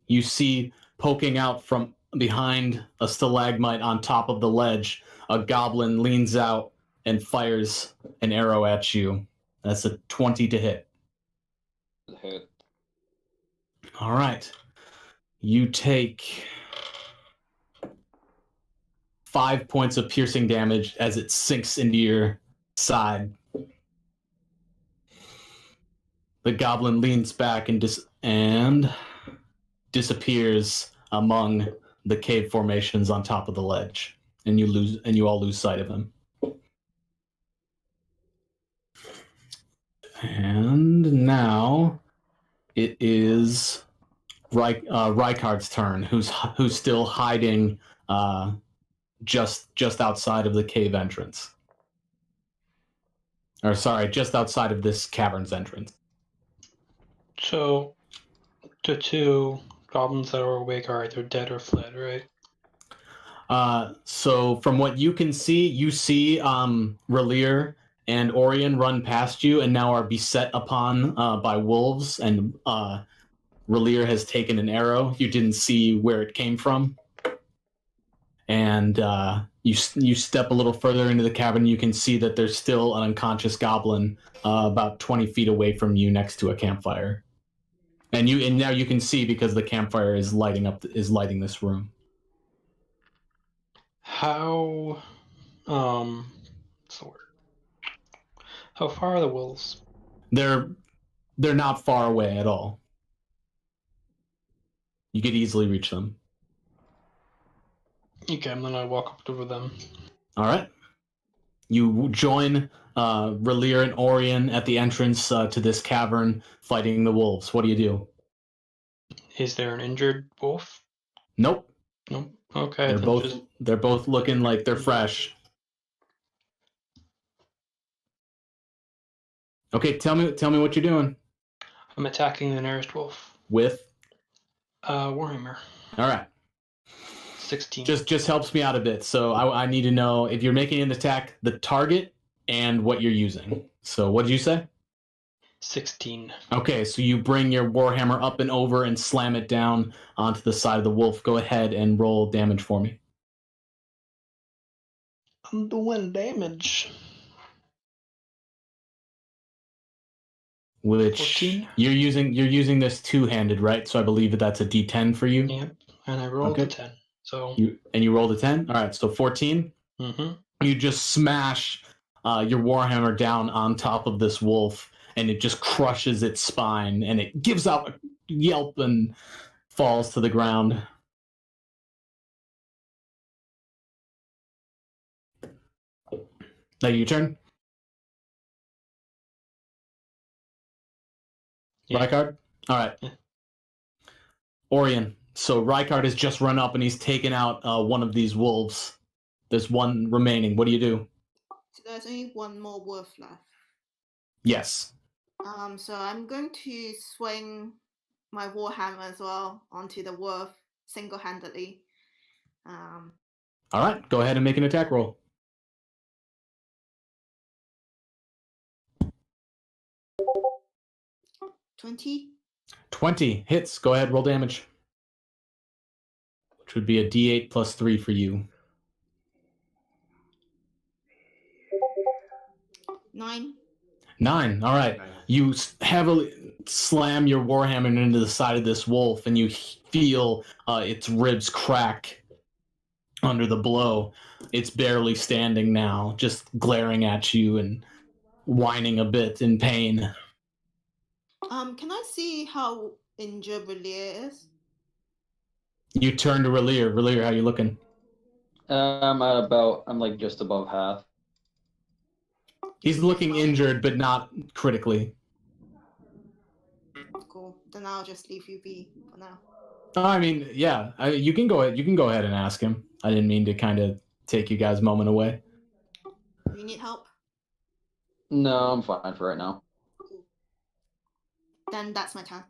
you see poking out from behind a stalagmite on top of the ledge, a goblin leans out and fires an arrow at you. That's a 20 to hit. Hit. All right. You take 5 points of piercing damage as it sinks into your side. The goblin leans back and disappears among the cave formations on top of the ledge, and you all lose sight of him. And now it is Rykard's turn, who's still hiding just outside of the cave entrance. Or sorry, just outside of this cavern's entrance. So, the 2 goblins that were awake are either dead or fled, right? So from what you can see, Relir and Orion run past you and now are beset upon by wolves and Relir has taken an arrow. You didn't see where it came from. And you step a little further into the cavern. You can see that there's still an unconscious goblin about 20 feet away from you, next to a campfire. And now you can see, because the campfire is lighting this room. How what's the word? How far are the wolves? They're not far away at all. You could easily reach them. Okay, and then I walk up to them. All right. You join Relir and Orion at the entrance to this cavern, fighting the wolves. What do you do? Is there an injured wolf? Nope. Nope. Okay. They're both looking like they're fresh. Okay, tell me what you're doing. I'm attacking the nearest wolf. With? Warhammer. All right. 16. Just helps me out a bit. So I need to know, if you're making an attack, the target and what you're using. So what did you say? 16. Okay, so you bring your Warhammer up and over and slam it down onto the side of the wolf. Go ahead and roll damage for me. I'm doing damage. Which 14? you're using this two-handed, right? So I believe that's a D10 for you. Yep. And I rolled a 10. So you rolled a 10. All right, so 14. Mm-hmm. You just smash your Warhammer down on top of this wolf, and it just crushes its spine, and it gives out a yelp and falls to the ground. Now your turn. Yeah. Rykard? All right. Yeah. Orion. So Rykard has just run up and he's taken out one of these wolves. There's one remaining. What do you do? So there's only one more wolf left. Yes. So I'm going to swing my warhammer as well onto the wolf single-handedly. All right. Go ahead and make an attack roll. 20. 20 hits. Go ahead, roll damage. Which would be a D8 plus 3 for you. 9. 9. All right. Nice. You heavily slam your warhammer into the side of this wolf, and you feel its ribs crack under the blow. It's barely standing now, just glaring at you and whining a bit in pain. Can I see how injured Relir is? You turn to Relir. Relir, how you looking? I'm like just above half. He's looking injured, but not critically. Cool. Then I'll just leave you be for now. I mean, yeah, you can go ahead and ask him. I didn't mean to kind of take you guys' moment away. Do you need help? No, I'm fine for right now. Cool. Then that's my turn.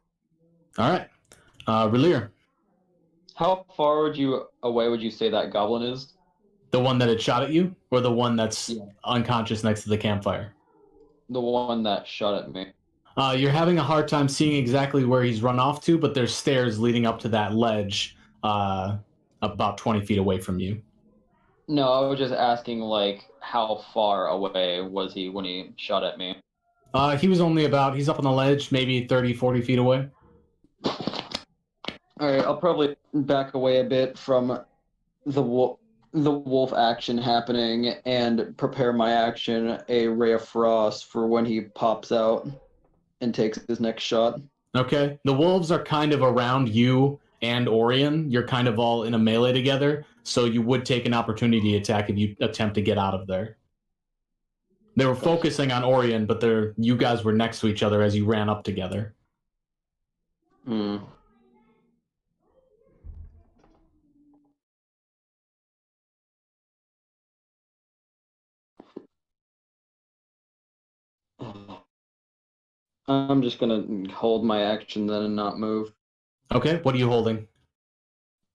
All right. Relir, How far away would you say that goblin is? the one that had shot at you, or the one that's Yeah. unconscious next to the campfire? The one that shot at me. You're having a hard time seeing exactly where he's run off to, but there's stairs leading up to that ledge about 20 feet away from you. No, I was just asking, like, how far away was he when he shot at me? He's up on the ledge, maybe 30, 40 feet away. Alright, I'll probably back away a bit from the wolf action happening and prepare my action, a ray of frost, for when he pops out and takes his next shot. Okay. The wolves are kind of around you and Orion. You're kind of all in a melee together, so you would take an opportunity attack if you attempt to get out of there. They were focusing on Orion, but you guys were next to each other as you ran up together. Hmm. I'm just gonna hold my action then and not move. Okay, what are you holding?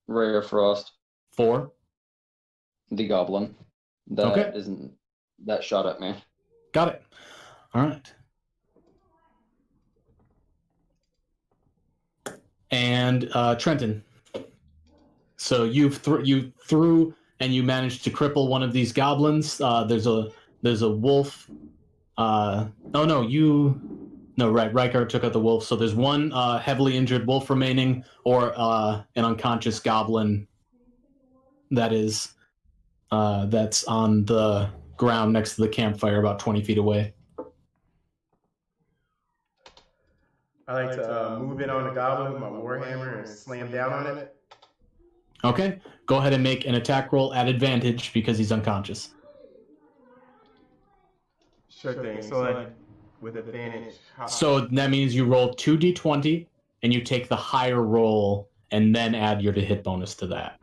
Ray of Frost, 4? the goblin. Okay. That shot at me. Got it. All right. and Trenton. So you threw and you managed to cripple one of these goblins. There's a wolf. Riker took out the wolf. So there's one heavily injured wolf remaining, or an unconscious goblin that's on the ground next to the campfire, about 20 feet away. I like to move in on the goblin with my warhammer and slam down on it. Okay, go ahead and make an attack roll at advantage because he's unconscious. Sure thing. So like, with advantage. So that means you roll 2d20 and you take the higher roll and then add your to hit bonus to that.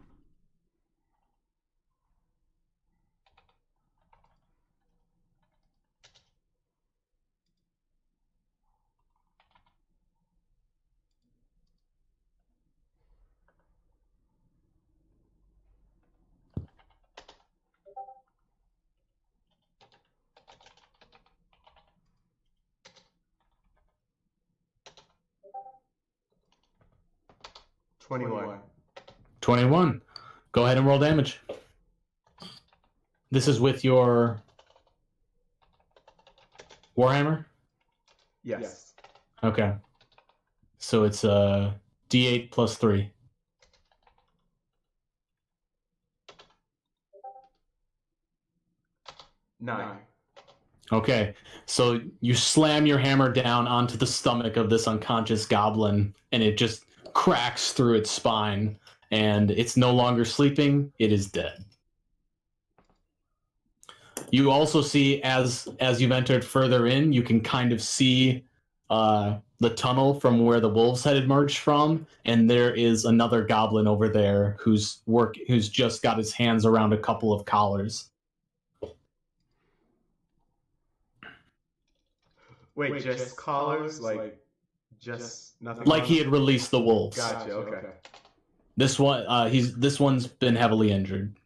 $21. 21. Go ahead and roll damage. This is with your warhammer? Yes. Okay. So it's a d8 plus 3. Nine. Okay, so you slam your hammer down onto the stomach of this unconscious goblin, and it just cracks through its spine, and it's no longer sleeping, it is dead. You also see, as you've entered further in, you can kind of see the tunnel from where the wolves had emerged from, and there is another goblin over there who's just got his hands around a couple of collars. Wait, just collars? Like, just nothing? Like he had released the wolves. Gotcha, okay. This one's been heavily injured.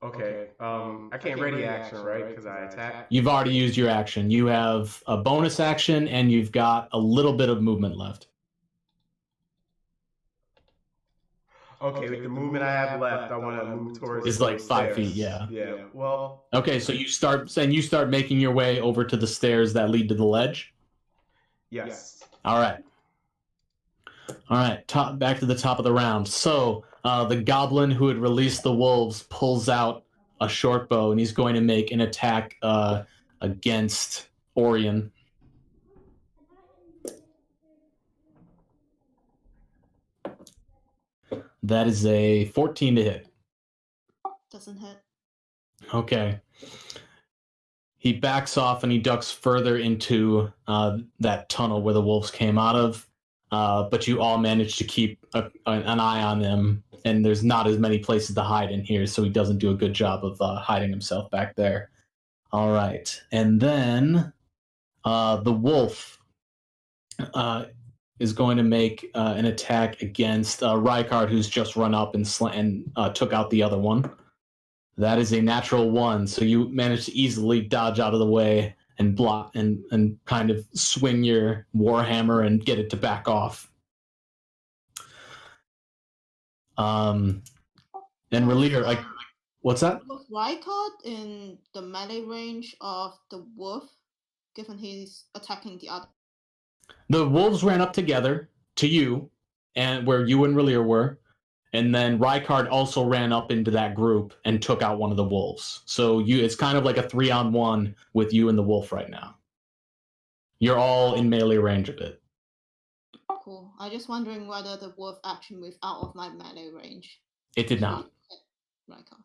Okay, I can't ready action, right? Because I attack? You've already used your action. You have a bonus action, and you've got a little bit of movement left. Okay, with the movement I have left, I want to move towards. It's like 5 stairs. feet, yeah. Yeah. Well. Okay, so you start making your way over to the stairs that lead to the ledge. Yes. All right. Back to the top of the round. So the goblin who had released the wolves pulls out a short bow, and he's going to make an attack against Orion. That is a 14 to hit. Doesn't hit. Okay. He backs off and he ducks further into that tunnel where the wolves came out of. But you all manage to keep an eye on him, and there's not as many places to hide in here, so he doesn't do a good job of hiding himself back there. All right. And then the wolf is going to make an attack against Rykard, who's just run up and took out the other one. That is a natural 1, so you manage to easily dodge out of the way and block and kind of swing your warhammer and get it to back off. And Relier, like, what's that? Was Rykard in the melee range of the wolf, given he's attacking the other? The wolves ran up together to you, and where you and Relier were, and then Rykard also ran up into that group and took out one of the wolves. So it's kind of like a 3-on-1 with you and the wolf right now. You're all in melee range of it. Cool. I'm just wondering whether the wolf actually moved out of my melee range. It did not. Rykard.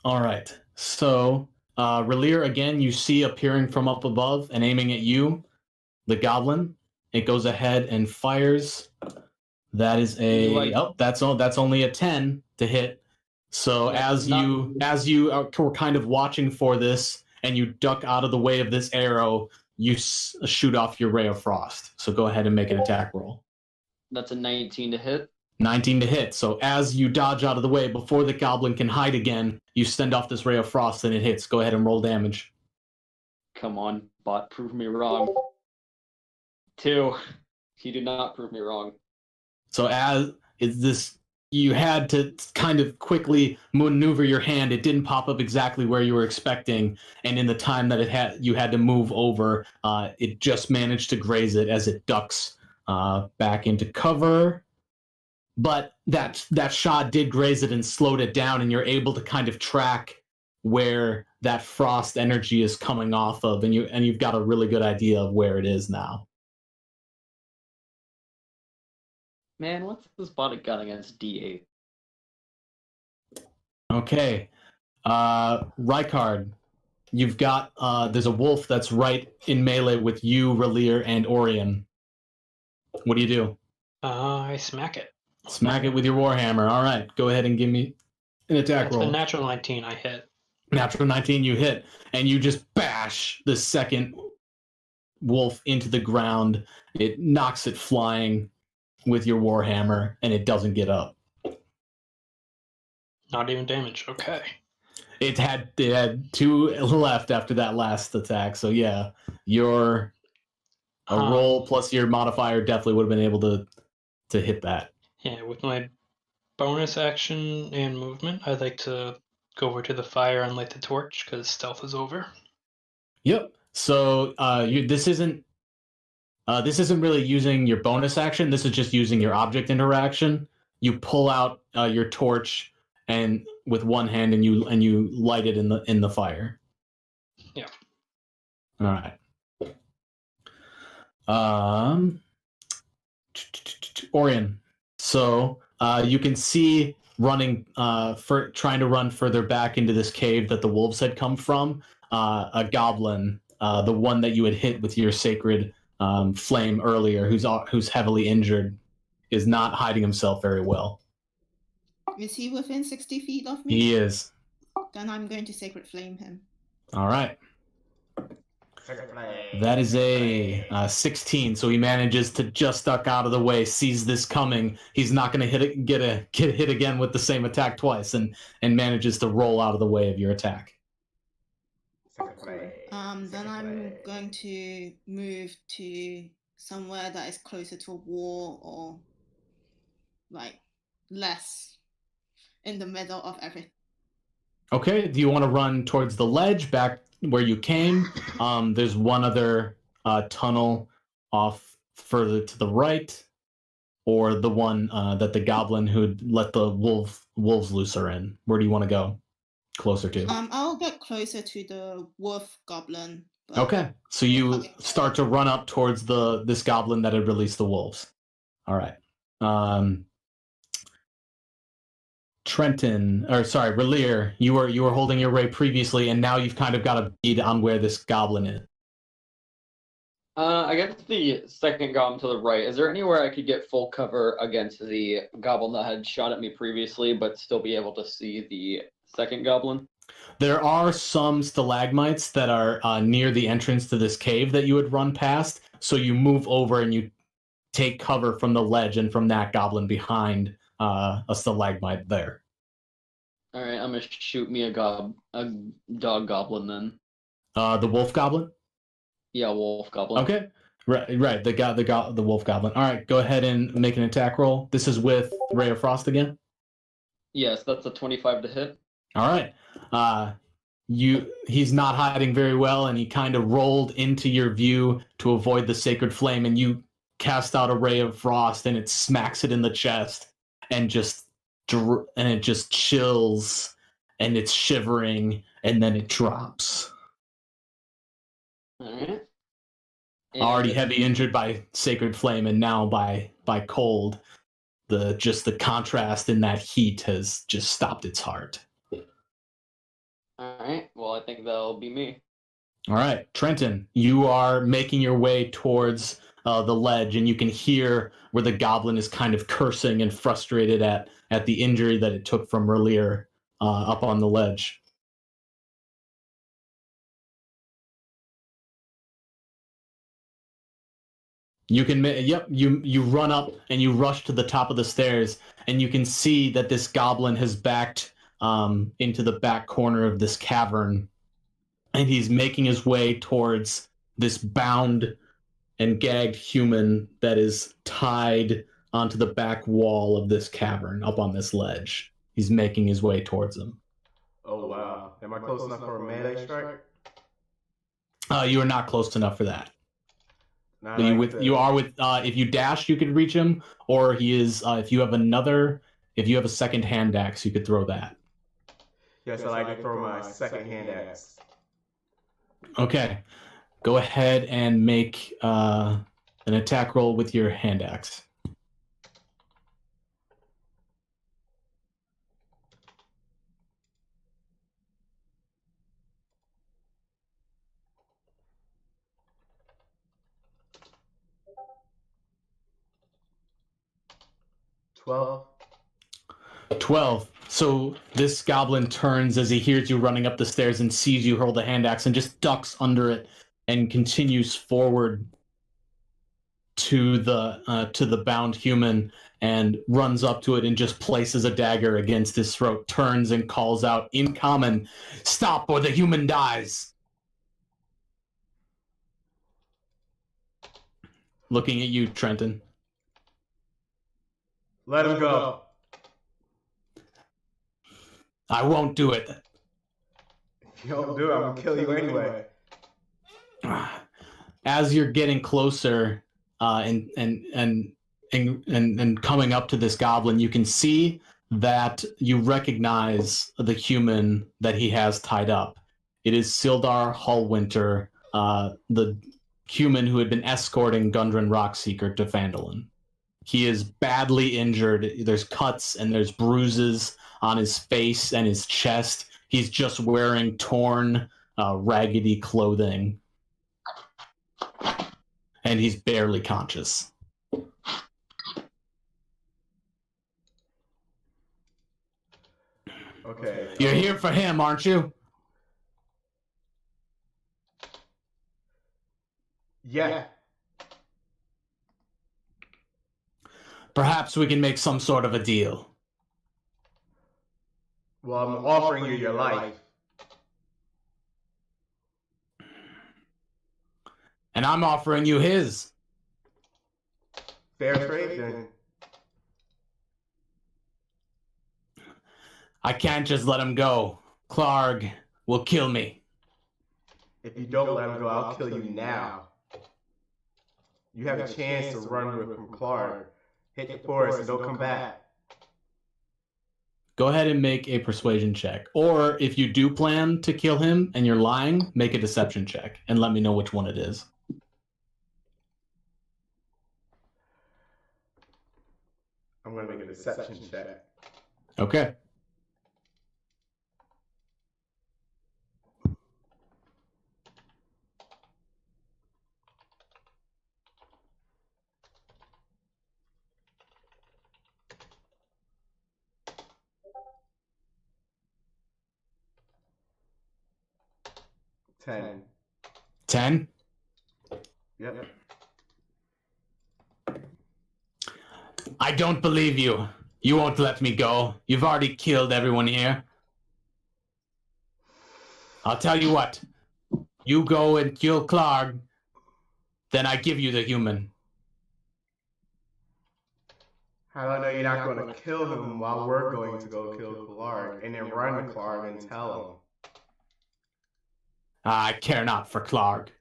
All right. So, Relier, again, you see appearing from up above and aiming at you, the goblin. It goes ahead and fires. That is that's only a 10 to hit. So as you were kind of watching for this and you duck out of the way of this arrow, you shoot off your ray of frost. So go ahead and make an attack roll. That's a 19 to hit. 19 to hit. So as you dodge out of the way, before the goblin can hide again, you send off this ray of frost and it hits. Go ahead and roll damage. Come on, bot, prove me wrong. 2. You do not prove me wrong. So as is this, you had to kind of quickly maneuver your hand. It didn't pop up exactly where you were expecting, and in the time that you had to move over, it just managed to graze it as it ducks back into cover. But that shot did graze it and slowed it down, and you're able to kind of track where that frost energy is coming off of, and you've got a really good idea of where it is now. Man, what's this bot got against D8? Okay. Rykard, you've got there's a wolf that's right in melee with you, Relir, and Orion. What do you do? I smack it. Smack it with your warhammer. All right, go ahead and give me an attack That's roll. a natural 19 I hit. Natural 19 you hit, and you just bash the second wolf into the ground. It knocks it flying with your warhammer, and it doesn't get up. Not even damage. Okay. It had 2 left after that last attack, so yeah, your roll plus your modifier definitely would have been able to hit that. Yeah, with my bonus action and movement, I'd like to go over to the fire and light the torch because stealth is over. Yep. So this isn't really using your bonus action. This is just using your object interaction. You pull out your torch and with one hand, and you light it in the fire. Yeah. All right. Orion. So you can see running trying to run further back into this cave that the wolves had come from. A goblin, the one that you had hit with your sacred flame earlier, who's heavily injured, is not hiding himself very well. Is he within 60 feet of me? He is. Then I'm going to Sacred Flame him. All right. That is a 16, so he manages to just duck out of the way, sees this coming. He's not going to get hit again with the same attack twice, and manages to roll out of the way of your attack. Then I'm going to move to somewhere that is closer to a wall or like less in the middle of everything. Okay, do you want to run towards the ledge back where you came? There's one other tunnel off further to the right, or the one that the goblin who'd let the wolves loose are in. Where do you want to go? Closer to? I'll get closer to the wolf goblin. Okay, so you start to run up towards this goblin that had released the wolves. All right. Relir, you were holding your ray previously, and now you've kind of got a bead on where this goblin is. I guess the second goblin to the right. Is there anywhere I could get full cover against the goblin that had shot at me previously, but still be able to see the second goblin? There are some stalagmites that are near the entrance to this cave that you would run past, so you move over and you take cover from the ledge and from that goblin behind a stalagmite there. All right, I'm gonna shoot me a dog goblin then. The wolf goblin? Yeah, wolf goblin. Okay, right. The wolf goblin. All right, go ahead and make an attack roll. This is with Ray of Frost again. Yes, that's a 25 to hit. All right. He's not hiding very well, and he kind of rolled into your view to avoid the sacred flame, and you cast out a ray of frost, and it smacks it in the chest, and it just chills, and it's shivering, and then it drops. All right. Already heavy injured by sacred flame, and now by cold. The contrast in that heat has just stopped its heart. All right. Well, I think that'll be me. All right, Trenton, you are making your way towards the ledge, and you can hear where the goblin is kind of cursing and frustrated at the injury that it took from Relir up on the ledge. You can, yep. You run up and you rush to the top of the stairs, and you can see that this goblin has backed into the back corner of this cavern, and he's making his way towards this bound and gagged human that is tied onto the back wall of this cavern up on this ledge. He's making his way towards him. Oh wow! Am I close enough for a melee strike? You are not close enough for that. Nah, But you are with. If you dash, you could reach him, or he is. If you have a second hand axe, you could throw that. Yes, I like to throw my second hand axe. Okay, go ahead and make an attack roll with your hand axe. $12. 12. So this goblin turns as he hears you running up the stairs and sees you hold the hand axe and just ducks under it and continues forward to the bound human and runs up to it and just places a dagger against his throat, turns and calls out in common, "Stop or the human dies!" Looking at you, Trenton. Let him go. I won't do it. If you don't do it, I'm gonna kill you anyway. As you're getting closer and coming up to this goblin, you can see that you recognize the human that he has tied up. It is Sildar Hallwinter, the human who had been escorting Gundren Rockseeker to Phandalin. He is badly injured. There's cuts and there's bruises on his face and his chest. He's just wearing torn, raggedy clothing. And he's barely conscious. Okay. You're here for him, aren't you? Yeah. Perhaps we can make some sort of a deal. Well, I'm offering you your life. And I'm offering you his. Fair trade, then. I can't just let him go. Clark will kill me. If you don't let him go, I'll kill you now. You have a chance to run with from Clark. Hit the forest and don't come back. Go ahead and make a persuasion check. Or if you do plan to kill him and you're lying, make a deception check and let me know which one it is. I'm going to make a deception check. Okay. Ten. 10? Yep. I don't believe you. You won't let me go. You've already killed everyone here. I'll tell you what. You go and kill Clark, then I give you the human. How do I know you're not going to kill him while we're going to go kill Clark and then run to Clark and tell him? I care not for Clark.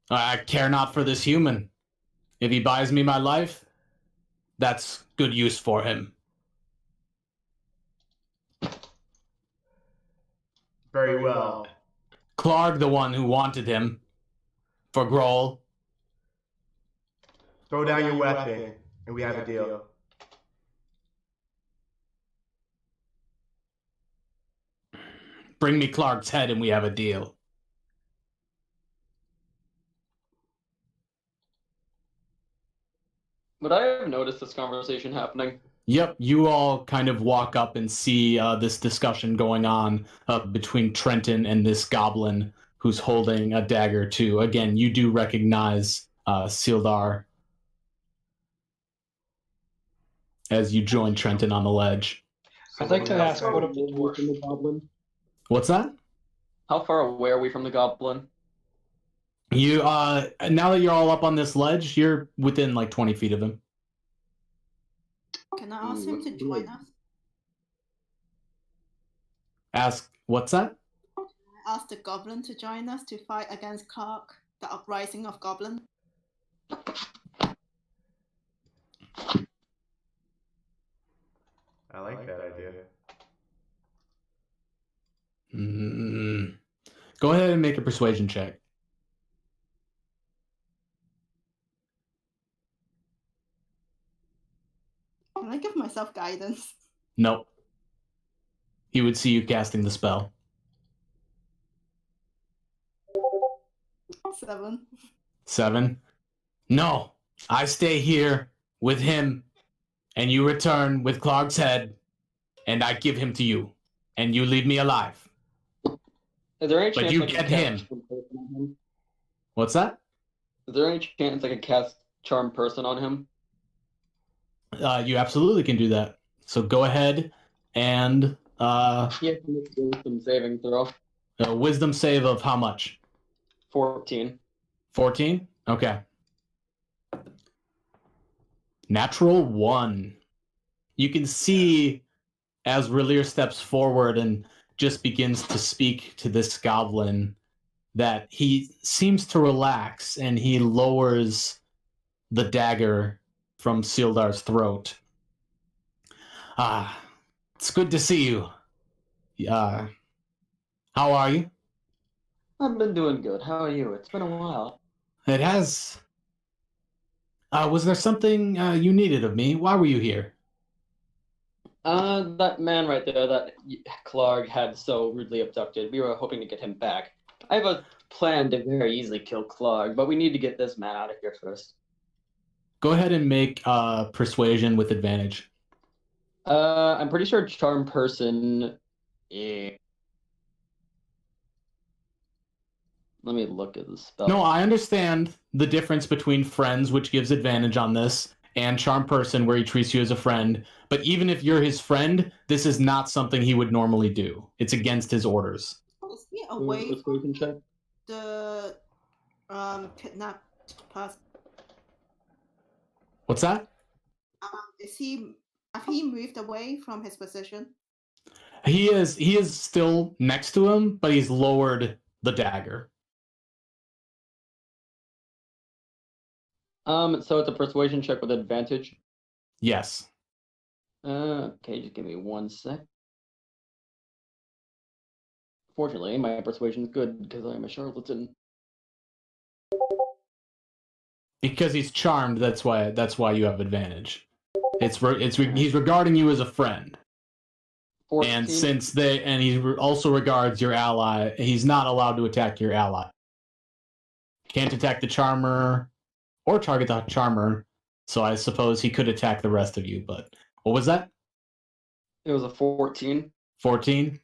I care not for this human. If he buys me my life, that's good use for him. Very well. Clark, the one who wanted him. For Grohl. Throw down your weapon and we have a deal. Bring me Clark's head and we have a deal. Would I have noticed this conversation happening? Yep, you all kind of walk up and see this discussion going on between Trenton and this goblin who's holding a dagger too. Again, you do recognize Sildar as you join Trenton on the ledge. I'd like to ask, what of the From dwarf? the goblin? What's that? How far away are we from the goblin? You now that you're all up on this ledge, you're within like 20 feet of him. Can I ask him to join us? Ask what's that? Ask the goblin to join us to fight against Clark, the uprising of goblin. I like that idea. Go ahead and make a persuasion check. Can I give myself guidance? Nope. He would see you casting the spell. 7. 7. No, I stay here with him, and you return with Clark's head, and I give him to you, and you leave me alive. Is there any But chance you I could get cast him. Charm Person on him? What's that? Is there any chance I could cast Charm Person on him? You absolutely can do that. So go ahead and He has to make a wisdom saving throw. a wisdom save of how much? 14. 14? Okay. Natural 1. You can see as Relir steps forward and just begins to speak to this goblin that he seems to relax, and he lowers the dagger from Sildar's throat. It's good to see you. How are you? I've been doing good. How are you? It's been a while. It has. Was there something you needed of me? Why were you here? That man right there that Clark had so rudely abducted, we were hoping to get him back. I have a plan to very easily kill Clark, but we need to get this man out of here first. Go ahead and make persuasion with advantage. I'm pretty sure Charm Person. Let me look at the spell. No, I understand the difference between friends, which gives advantage on this, and charm person, where he treats you as a friend. But even if you're his friend, this is not something he would normally do. It's against his orders. Is he away Persuasion check? from the kidnapped person? What's that? Have he moved away from his position? He is still next to him, but he's lowered the dagger. So it's a persuasion check with advantage. Yes. Okay, just give me 1 sec. Fortunately, my persuasion is good because I'm a charlatan. Because he's charmed, that's why you have advantage. He's regarding you as a friend. 14. And he also regards your ally. He's not allowed to attack your ally. Can't attack the charmer or target the charmer. So I suppose he could attack the rest of you. But what was that? It was a 14. 14.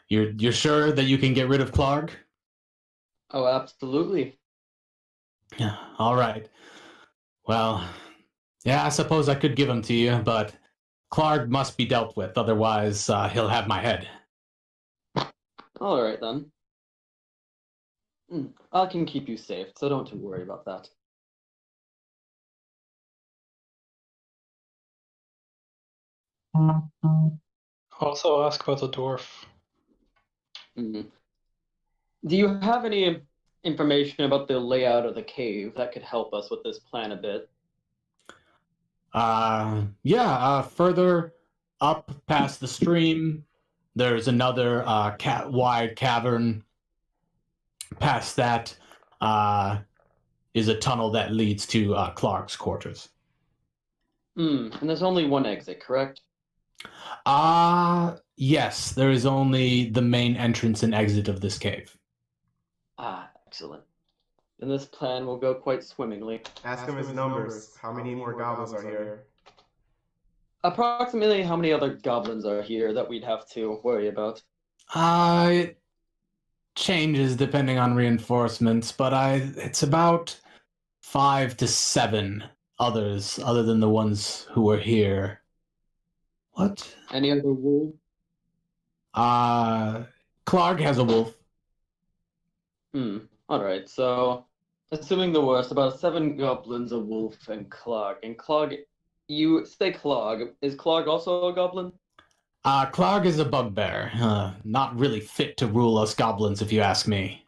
You're sure that you can get rid of Clark? Oh, absolutely. Yeah. All right. Well, yeah, I suppose I could give him to you, but Clark must be dealt with. Otherwise, he'll have my head. All right then. I can keep you safe, so don't worry about that. Also ask about the dwarf. Do you have any information about the layout of the cave that could help us with this plan a bit? Further up past the stream, there's another wide cavern. Past that is a tunnel that leads to Clark's quarters. And there's only one exit, correct? Yes, there is only the main entrance and exit of this cave. Excellent. Then this plan will go quite swimmingly. Ask him his numbers. How many more goblins are here? Approximately how many other goblins are here that we'd have to worry about? changes depending on reinforcements, but it's about 5 to 7 others other than the ones who were here. What? Any other wolves? Clark has a wolf. Alright, so assuming the worst, about 7 goblins, a wolf, and Clog. And Clog, you say Clog. Is Clog also a goblin? Clark is a bugbear. Not really fit to rule us goblins, if you ask me.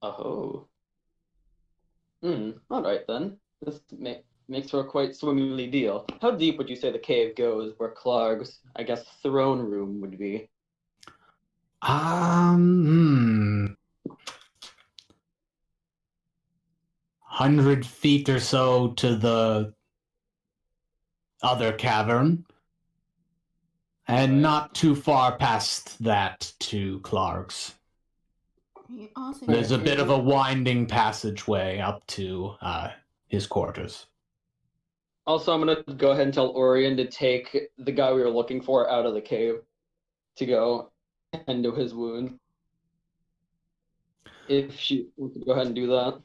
Oh. Alright then. This makes for a quite swimmingly deal. How deep would you say the cave goes where Clog's, I guess, throne room would be? 100 feet or so to the other cavern. And not too far past that to Clark's. There's a bit of a winding passageway up to his quarters. Also, I'm going to go ahead and tell Orion to take the guy we were looking for out of the cave to go and do his wound. If she wants to go ahead and do that.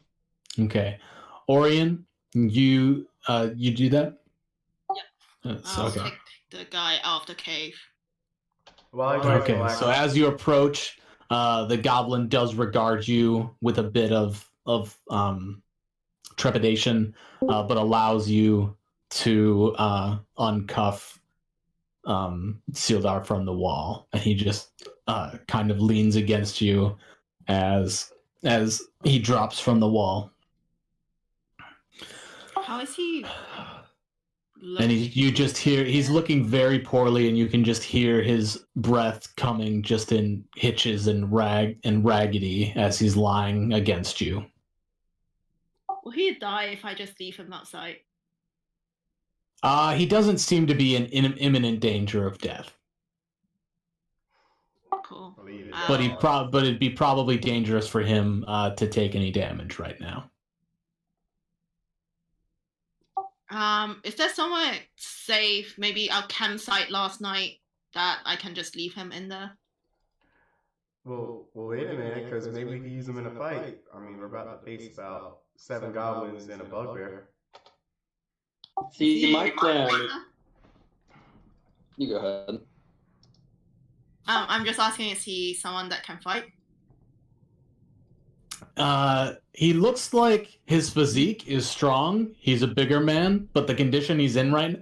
Okay. Orion, you do that? Yeah. I'll take the guy out of the cave. Okay, so as you approach, the goblin does regard you with a bit of trepidation, but allows you to uncuff Sildar from the wall, and he just kind of leans against you as he drops from the wall. How is he? And you just hear he's looking very poorly, and you can just hear his breath coming just in hitches and raggedy as he's lying against you. Will he die if I just leave him outside? He doesn't seem to be in imminent danger of death. Cool. But it'd be probably dangerous for him to take any damage right now. Is there somewhere safe, maybe our campsite last night, that I can just leave him in there? Well, wait a minute, because maybe we can use him in a fight. I mean, we're about to face about 7 goblins and a bugbear. See, my plan. You go ahead. I'm just asking, is he someone that can fight? He looks like his physique is strong. He's a bigger man, but the condition he's in right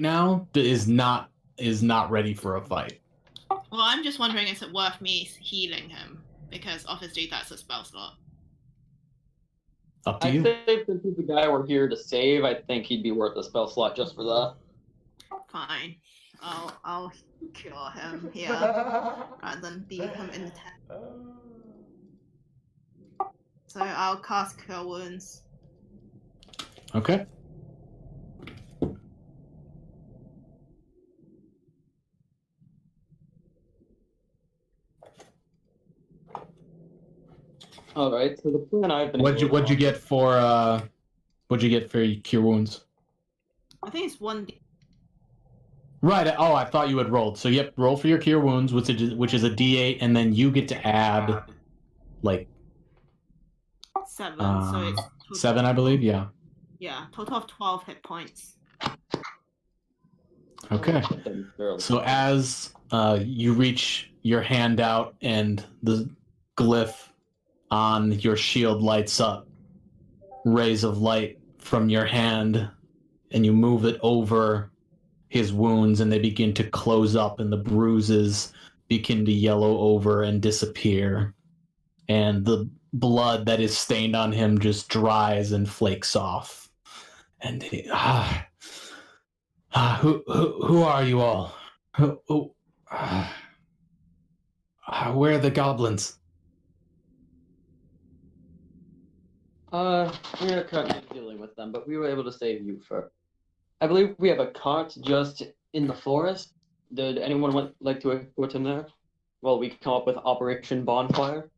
now is not ready for a fight. Well, I'm just wondering, is it worth me healing him? Because obviously that's a spell slot. Up to I'd you. say since he's the guy we're here to save, I think he'd be worth a spell slot just for that. Fine. I'll cure him here rather than leave him in the tent. So I'll cast Cure Wounds. Okay. All right. So the plan I've been. What'd you get for your Cure Wounds? I think it's 1d. Right. Oh, I thought you had rolled. So yep, roll for your Cure Wounds, which is a D8, and then you get to add like 7. So it's 7, I believe. Yeah. Yeah, total of 12 hit points. Okay. So as you reach your hand out and the glyph on your shield lights up, rays of light from your hand, and you move it over his wounds, and they begin to close up, and the bruises begin to yellow over and disappear, and the blood that is stained on him just dries and flakes off. And who are you all? Where are the goblins? We're currently dealing with them, but we were able to save you first. I believe we have a cart just in the forest. Did anyone like to escort him there? Well, we come up with Operation Bonfire.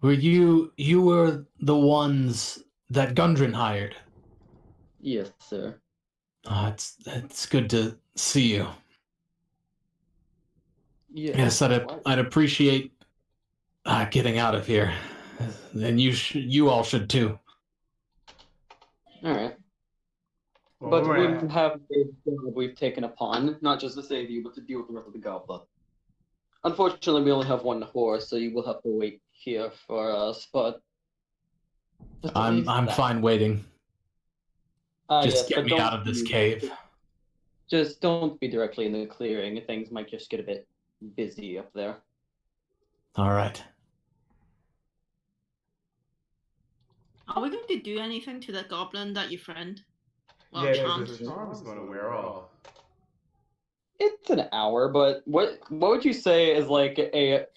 Were you were the ones that Gundren hired? Yes, sir. It's good to see you. Yeah. Yes, I'd appreciate getting out of here, and you all should too. All right. Well, But we we might have a job we've taken upon, not just to save you, but to deal with the rest of the goblin. Unfortunately, we only have one horse, so you will have to wait here for us. But I'm fine waiting. Just yes, get but me don't out of this cave. Just don't be directly in the clearing. Things might just get a bit busy up there. All right. Are we going to do anything to the goblin that you friend? Well, yeah, charmed. because the charm is going to wear off. It's an hour, but what would you say is like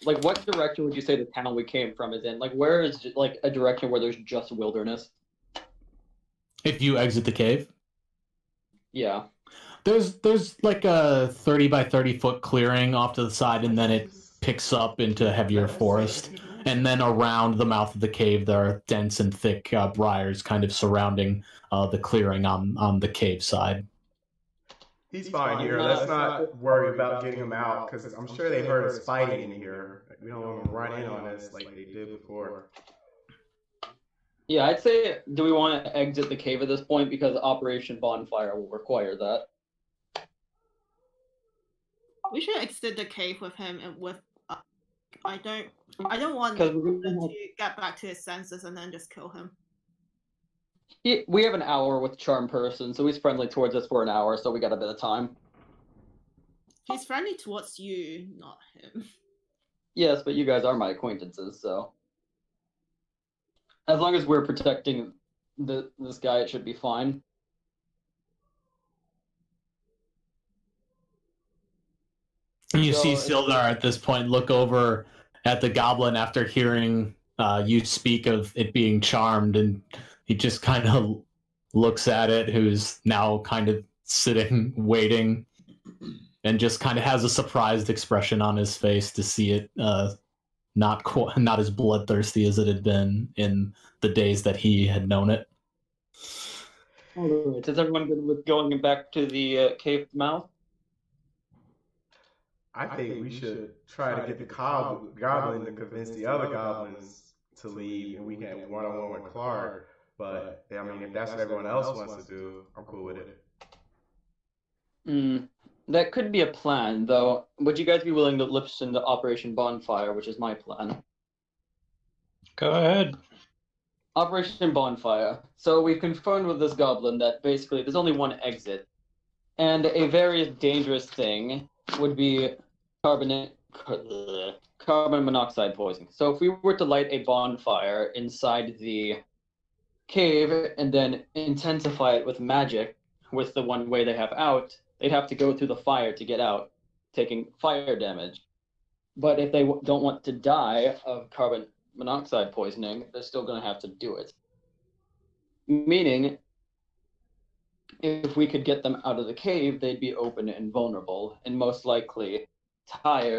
what direction would you say the town we came from is in? Like where is like a direction where there's just wilderness? If you exit the cave, Yeah. there's like a 30 by 30 foot clearing off to the side, and then it picks up into heavier forest. And then around the mouth of the cave, there are dense and thick briars kind of surrounding the clearing on the cave side. He's fine here. Let's not worry about getting him out, because I'm sure they heard us fighting in here. We don't want them to run in on us like they did before. Yeah, I'd say, do we want to exit the cave at this point? Because Operation Bonfire will require that. We should exit the cave with him and with. I don't want Because him to get back to his senses and then just kill him. we have an hour with Charm Person, so he's friendly towards us for an hour, so we got a bit of time. He's friendly towards you, not him. Yes, but you guys are my acquaintances, so as long as we're protecting this guy, it should be fine. You see Sildar at this point look over at the goblin after hearing you speak of it being charmed, and he just kind of looks at it, who's now kind of sitting, waiting, and just kind of has a surprised expression on his face to see it not as bloodthirsty as it had been in the days that he had known it. All right. Is everyone good with going back to the cave mouth? I think we should try to get the goblin to convince the other goblins to leave, and we can have one-on-one with Clark. But I mean, if that's what everyone else wants to do, I'm cool with it. That could be a plan, though. Would you guys be willing to listen to Operation Bonfire, which is my plan? Go ahead. Operation Bonfire. So we've confirmed with this goblin that basically there's only one exit, and a very dangerous thing would be carbon monoxide poisoning. So if we were to light a bonfire inside the cave and then intensify it with magic, with the one way they have out, they'd have to go through the fire to get out, taking fire damage. But if they don't want to die of carbon monoxide poisoning, they're still going to have to do it. Meaning, if we could get them out of the cave, they'd be open and vulnerable, and most likely tired